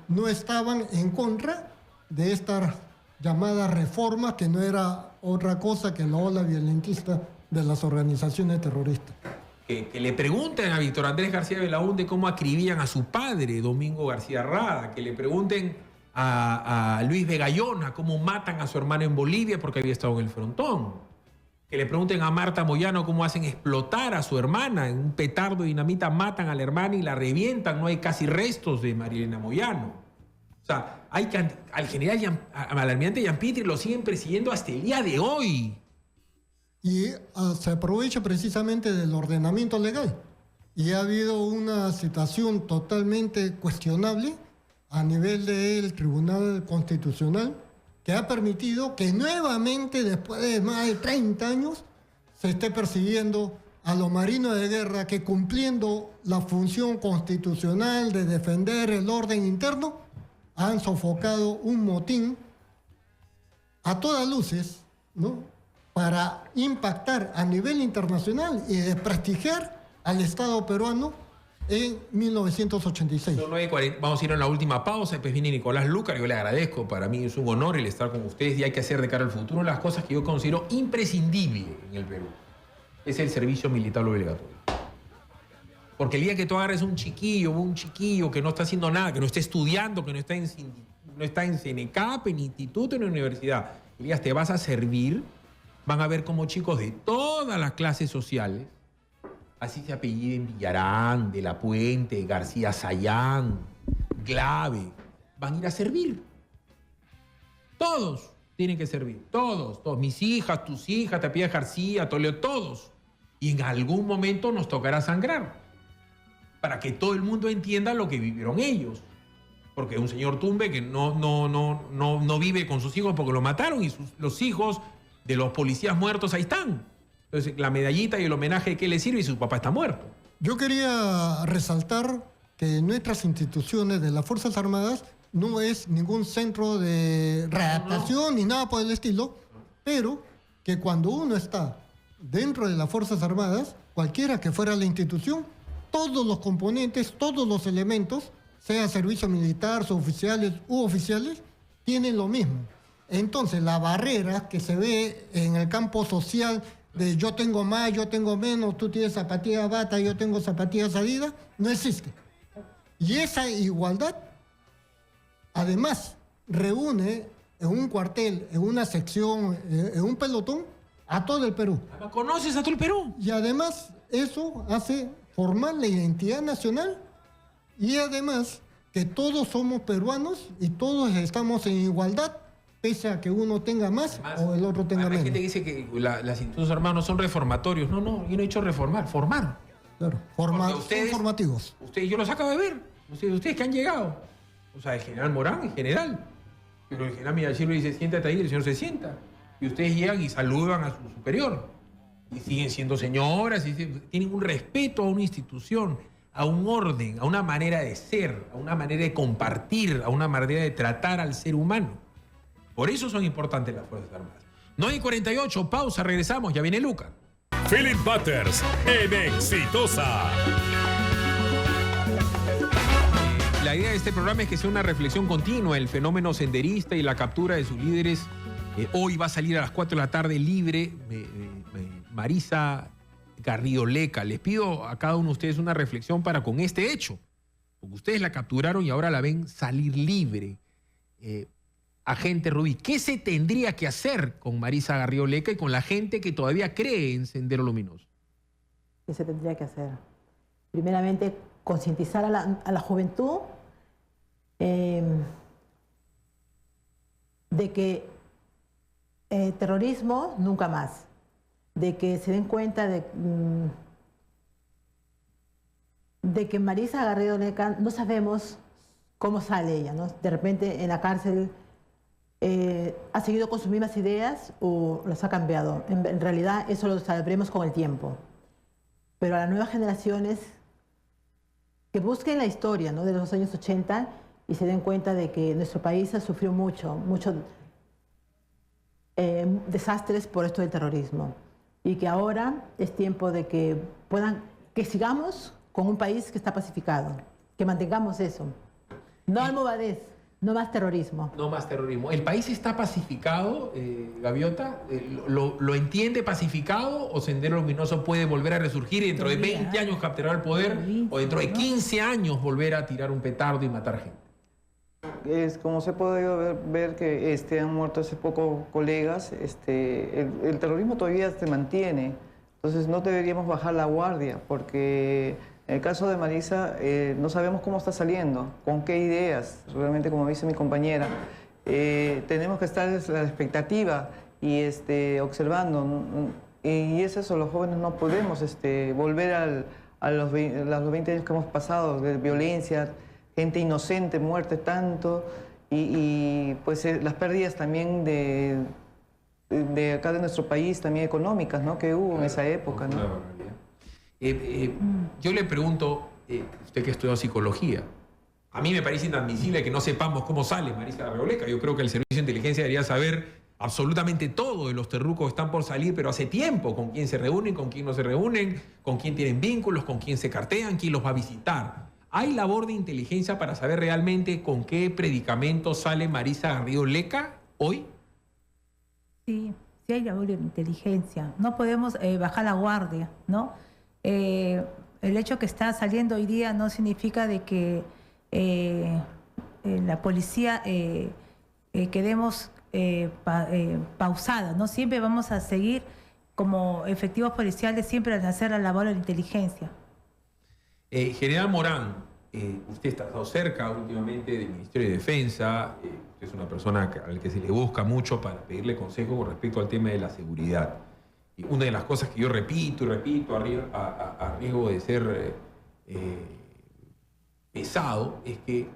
no estaban en contra de estas llamadas reformas, que no era otra cosa que la ola violentista de las organizaciones terroristas. Que le pregunten a Víctor Andrés García Belaúnde cómo acribillan a su padre, Domingo García Rada, que le pregunten a Luis Begayona cómo matan a su hermano en Bolivia porque había estado en el frontón. Que le pregunten a Marta Moyano cómo hacen explotar a su hermana. En un petardo de dinamita matan a la hermana y la revientan. No hay casi restos de Marilena Moyano. O sea, hay que, al almirante Gianpietri lo siguen persiguiendo hasta el día de hoy. Y se aprovecha precisamente del ordenamiento legal. Y ha habido una situación totalmente cuestionable a nivel del Tribunal Constitucional que ha permitido que nuevamente, después de más de 30 años, se esté persiguiendo a los marinos de guerra que, cumpliendo la función constitucional de defender el orden interno, han sofocado un motín a todas luces, ¿no?, para impactar a nivel internacional y desprestigiar al Estado peruano en 1986. Vamos a ir a la última pausa, después viene Nicolás Lucar, yo le agradezco, para mí es un honor el estar con ustedes y hay que hacer de cara al futuro las cosas que yo considero imprescindibles en el Perú. Es el servicio militar obligatorio. Porque el día que tú agarres un chiquillo que no está haciendo nada, que no está estudiando, que no está en CNCAP, en instituto, en universidad, y digas te vas a servir, van a ver como chicos de todas las clases sociales, así se apelliden Villarán, De la Puente, García Sayán, Glave, van a ir a servir. Todos tienen que servir, todos. Mis hijas, tus hijas, te apellidas García, Toledo, todos. Y en algún momento nos tocará sangrar para que todo el mundo entienda lo que vivieron ellos. Porque un señor Tumbe que no vive con sus hijos porque lo mataron y los hijos de los policías muertos ahí están. Entonces, la medallita y el homenaje, ¿de qué le sirve si su papá está muerto? Yo quería resaltar que nuestras instituciones de las Fuerzas Armadas no es ningún centro de readaptación ni nada por el estilo, pero que cuando uno está dentro de las Fuerzas Armadas, cualquiera que fuera la institución, todos los componentes, todos los elementos, sea servicio militar, suboficiales u oficiales, tienen lo mismo. Entonces, la barrera que se ve en el campo social de yo tengo más, yo tengo menos, tú tienes zapatillas Bata, yo tengo zapatillas Adidas, no existe. Y esa igualdad, además, reúne en un cuartel, en una sección, en un pelotón, a todo el Perú. ¿Conoces a todo el Perú? Y además, eso hace formar la identidad nacional y además que todos somos peruanos y todos estamos en igualdad, pese a que uno tenga más o el otro tenga menos. Hay gente que dice que las instituciones armadas no son reformatorios. No, yo no he hecho reformar, formar. Claro, son formativos. Yo los acabo de ver. Ustedes que han llegado. O sea, el general Morán es general. Pero el general Mirachir le dice, siéntate ahí, el señor se sienta. Y ustedes llegan y saludan a su superior. Y siguen siendo señoras, y tienen un respeto a una institución, a un orden, a una manera de ser, a una manera de compartir, a una manera de tratar al ser humano. Por eso son importantes las Fuerzas Armadas. 9:48, pausa, regresamos, ya viene Luca. Philip Butters en Exitosa. La idea de este programa es que sea una reflexión continua, el fenómeno senderista y la captura de sus líderes. Hoy va a salir a las 4 de la tarde libre Marisa Garrido Leca. Les pido a cada uno de ustedes una reflexión para con este hecho, porque ustedes la capturaron y ahora la ven salir libre. Agente Rubí, ¿qué se tendría que hacer con Marisa Garrido Leca y con la gente que todavía cree en Sendero Luminoso? ¿Qué se tendría que hacer? Primeramente, concientizar a la juventud de que terrorismo nunca más, de que se den cuenta de que Marisa Garrido Leca no sabemos cómo sale ella, ¿no? De repente en la cárcel ha seguido con sus mismas ideas o las ha cambiado. En realidad eso lo sabremos con el tiempo. Pero a las nuevas generaciones que busquen la historia, ¿no?, de los años 80 y se den cuenta de que nuestro país ha sufrido muchos desastres por esto del terrorismo y que ahora es tiempo de que sigamos con un país que está pacificado, que mantengamos eso. No almovadez, no más terrorismo. No más terrorismo. ¿El país está pacificado, Gaviota? ¿Lo entiende pacificado o Sendero Luminoso puede volver a resurgir y dentro de 20 años capturar el poder o dentro de 15 años volver a tirar un petardo y matar gente? Como se ha podido ver que han muerto hace poco colegas, el terrorismo todavía se mantiene. Entonces no deberíamos bajar la guardia, porque en el caso de Marisa no sabemos cómo está saliendo, con qué ideas. Realmente, como dice mi compañera, tenemos que estar a la expectativa y observando. Y es eso, los jóvenes no podemos volver a los 20 años que hemos pasado de violencia, gente inocente, muerte tanto, y pues las pérdidas también de acá de nuestro país, también económicas, ¿no? Que hubo en esa época, ¿no? Yo le pregunto, usted que estudió psicología, a mí me parece inadmisible que no sepamos cómo sale Marisa Arreoleca. Yo creo que el Servicio de Inteligencia debería saber absolutamente todo de los terrucos que están por salir, pero hace tiempo, con quién se reúnen, con quién no se reúnen, con quién tienen vínculos, con quién se cartean, quién los va a visitar. ¿Hay labor de inteligencia para saber realmente con qué predicamento sale Marisa Arreoleca hoy? Sí, sí hay labor de inteligencia. No podemos bajar la guardia, ¿no? El hecho que está saliendo hoy día no significa de que la policía quedemos pausada, ¿no? Siempre vamos a seguir como efectivos policiales, siempre a hacer la labor de inteligencia. General Morán, usted ha estado cerca últimamente del Ministerio de Defensa, usted es una persona al que se le busca mucho para pedirle consejo con respecto al tema de la seguridad. Y una de las cosas que yo repito y repito a riesgo de ser pesado es que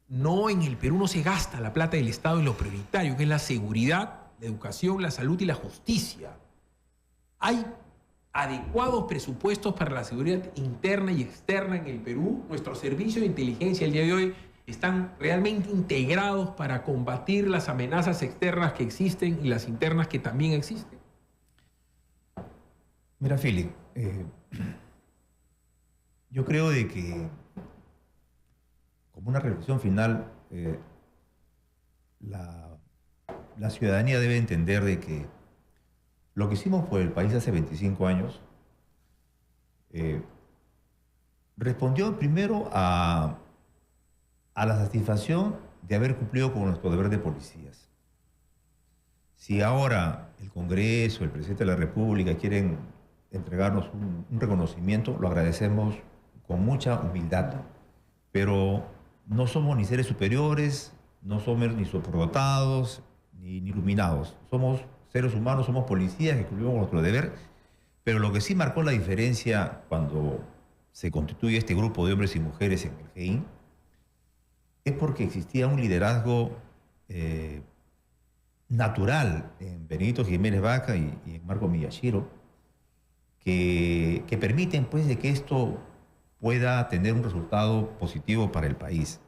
no, en el Perú no se gasta la plata del Estado en lo prioritario, que es la seguridad, la educación, la salud y la justicia. Hay adecuados presupuestos para la seguridad interna y externa en el Perú. Nuestros servicios de inteligencia el día de hoy están realmente integrados para combatir las amenazas externas que existen y las internas que también existen. Mira, Philip, yo creo de que como una reflexión final, la ciudadanía debe entender de que lo que hicimos por el país hace 25 años respondió primero a la satisfacción de haber cumplido con nuestro deber de policías. Si ahora el Congreso, el presidente de la República quieren entregarnos un reconocimiento, lo agradecemos con mucha humildad, pero no somos ni seres superiores, no somos ni superdotados, ni iluminados. Somos seres humanos, somos policías que cumplimos nuestro deber, pero lo que sí marcó la diferencia cuando se constituye este grupo de hombres y mujeres en el GEIN es porque existía un liderazgo natural en Benito Jiménez Vaca y en Marco Miyashiro que permiten pues de que esto pueda tener un resultado positivo para el país.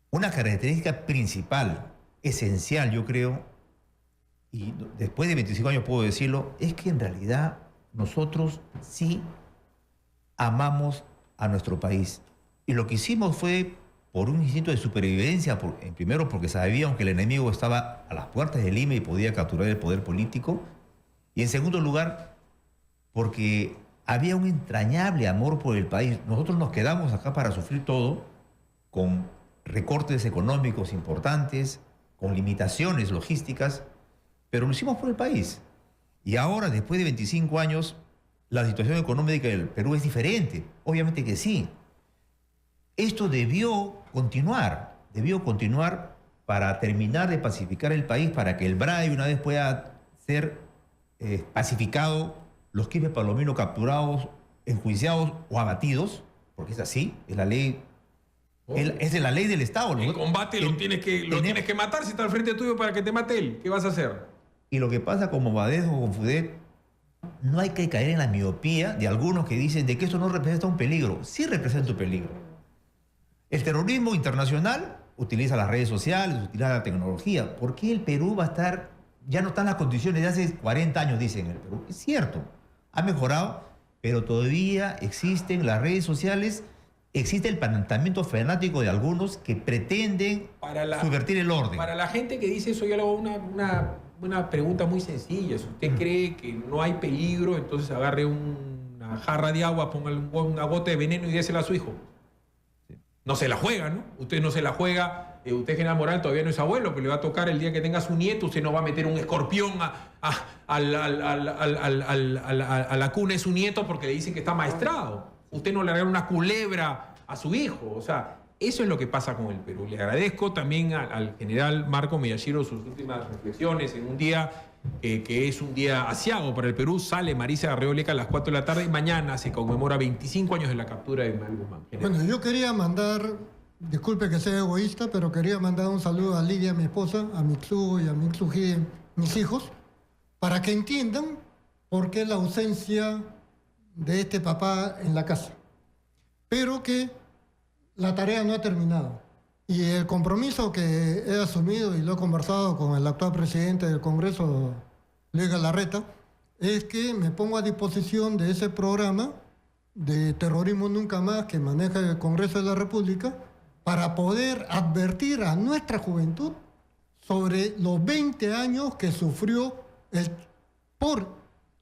Una característica principal, esencial, yo creo, y después de 25 años puedo decirlo, es que en realidad nosotros sí amamos a nuestro país. Y lo que hicimos fue por un instinto de supervivencia, primero porque sabíamos que el enemigo estaba a las puertas de Lima y podía capturar el poder político, y en segundo lugar, porque había un entrañable amor por el país. Nosotros nos quedamos acá para sufrir todo, con recortes económicos importantes, con limitaciones logísticas, pero lo hicimos por el país. Y ahora, después de 25 años, la situación económica del Perú es diferente. Obviamente que sí. Esto debió continuar para terminar de pacificar el país, para que el BRAE una vez pueda ser pacificado, los quipes palominos capturados, enjuiciados o abatidos, porque es así, es la ley. Es de la ley del Estado. En combate lo tienes que matar si está al frente tuyo para que te mate él. ¿Qué vas a hacer? Y lo que pasa con Movadez o con FUDET, no hay que caer en la miopía de algunos que dicen de que esto no representa un peligro. Sí representa un peligro. El terrorismo internacional utiliza las redes sociales, utiliza la tecnología. ¿Por qué el Perú va a estar, ya no están las condiciones de hace 40 años, dicen el Perú? Es cierto, ha mejorado, pero todavía existen las redes sociales. Existe el planteamiento fanático de algunos que pretenden subvertir el orden. Para la gente que dice eso, yo le hago una pregunta muy sencilla. Si usted cree que no hay peligro, entonces agarre una jarra de agua, póngale una gota de veneno y désela a su hijo. No se la juega, ¿no? Usted no se la juega. Usted, general Moral, todavía no es abuelo, pero le va a tocar el día que tenga su nieto. Usted no va a meter un escorpión a la cuna de su nieto porque le dicen que está maestrado. Usted no le regala una culebra a su hijo. O sea, eso es lo que pasa con el Perú. Le agradezco también al general Marco Miyashiro sus últimas reflexiones en un día que es un día aciago para el Perú. Sale Marisa Arreoleca a las 4 de la tarde y mañana se conmemora 25 años de la captura de Abimael Guzmán. Bueno, yo quería mandar, disculpe que sea egoísta, pero quería mandar un saludo a Lidia, mi esposa, a Mitsuo y a Mitsuji, mis hijos, para que entiendan por qué la ausencia de este papá en la casa. Pero que la tarea no ha terminado. Y el compromiso que he asumido y lo he conversado con el actual presidente del Congreso, Luis Galarreta, es que me pongo a disposición de ese programa de Terrorismo Nunca Más que maneja el Congreso de la República para poder advertir a nuestra juventud sobre los 20 años que sufrió por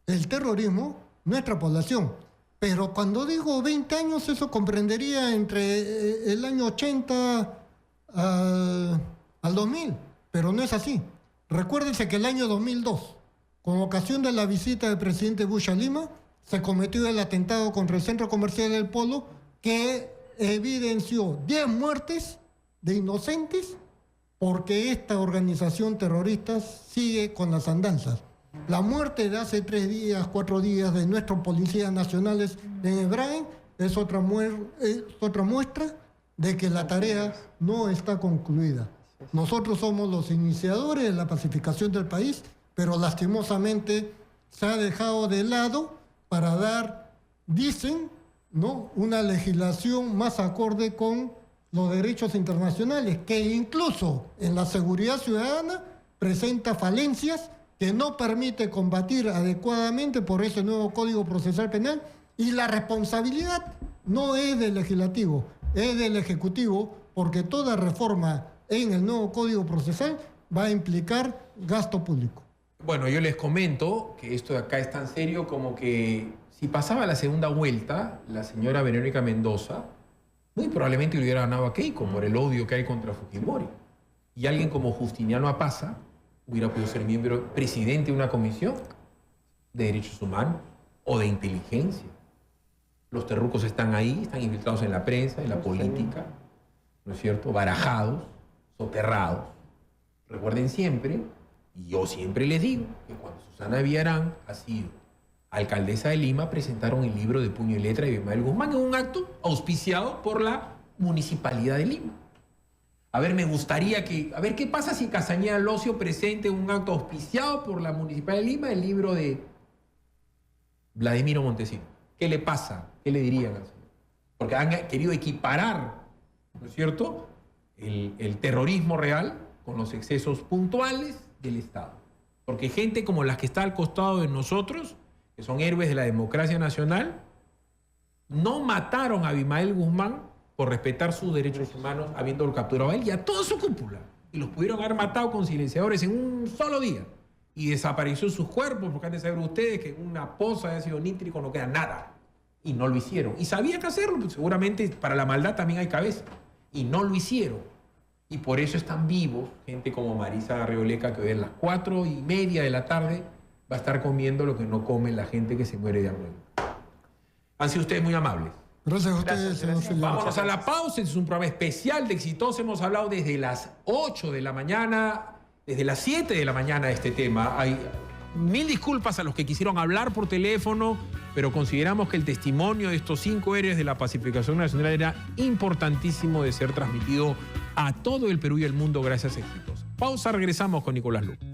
el terrorismo nuestra población. Pero cuando digo 20 años, eso comprendería entre el año 80 al 2000, pero no es así. Recuérdense que el año 2002, con ocasión de la visita del presidente Bush a Lima, se cometió el atentado contra el Centro Comercial del Polo que evidenció 10 muertes de inocentes porque esta organización terrorista sigue con las andanzas. La muerte de hace 3 días, 4 días de nuestros policías nacionales en Hebraica es otra muestra de que la tarea no está concluida. Nosotros somos los iniciadores de la pacificación del país, pero lastimosamente se ha dejado de lado para dar, dicen, ¿no?, una legislación más acorde con los derechos internacionales, que incluso en la seguridad ciudadana presenta falencias que no permite combatir adecuadamente por ese nuevo Código Procesal Penal, y la responsabilidad no es del legislativo, es del ejecutivo, porque toda reforma en el nuevo Código Procesal va a implicar gasto público. Bueno, yo les comento que esto de acá es tan serio como que si pasaba la segunda vuelta, la señora Verónica Mendoza muy probablemente le hubiera ganado a Keiko por el odio que hay contra Fujimori. Y alguien como Justiniano Apaza hubiera podido ser presidente de una comisión de derechos humanos o de inteligencia. Los terrucos están ahí, están infiltrados en la prensa, en la política, ¿no es cierto? Barajados, soterrados. Recuerden siempre, y yo siempre les digo, que cuando Susana Villarán ha sido alcaldesa de Lima, presentaron el libro de puño y letra de Abimael Guzmán en un acto auspiciado por la Municipalidad de Lima. A ver, me gustaría que... A ver, ¿qué pasa si Castañeda Locio presente un acto auspiciado por la Municipalidad de Lima el libro de Vladimiro Montesinos? ¿Qué le pasa? ¿Qué le dirían al señor? Porque han querido equiparar, ¿no es cierto?, el terrorismo real con los excesos puntuales del Estado. Porque gente como las que está al costado de nosotros, que son héroes de la democracia nacional, no mataron a Abimael Guzmán por respetar sus derechos humanos, habiéndolo capturado a él y a toda su cúpula. Y los pudieron haber matado con silenciadores en un solo día. Y desapareció sus cuerpos, porque han de saber ustedes que en una poza de ácido nítrico no queda nada. Y no lo hicieron. Y sabían que hacerlo, pues seguramente para la maldad también hay cabeza. Y no lo hicieron. Y por eso están vivos gente como Marisa Arreoleca, que hoy a las 4:30 de la tarde va a estar comiendo lo que no come la gente que se muere de hambre. Han sido ustedes muy amables. Gracias a ustedes, señor Felipe. Vámonos a la pausa. Este es un programa especial de Exitosa. Hemos hablado desde las 8 de la mañana, desde las 7 de la mañana de este tema. Hay 1000 disculpas a los que quisieron hablar por teléfono, pero consideramos que el testimonio de estos 5 héroes de la pacificación nacional era importantísimo de ser transmitido a todo el Perú y el mundo gracias a Exitosa. Pausa, regresamos con Nicolás Luque.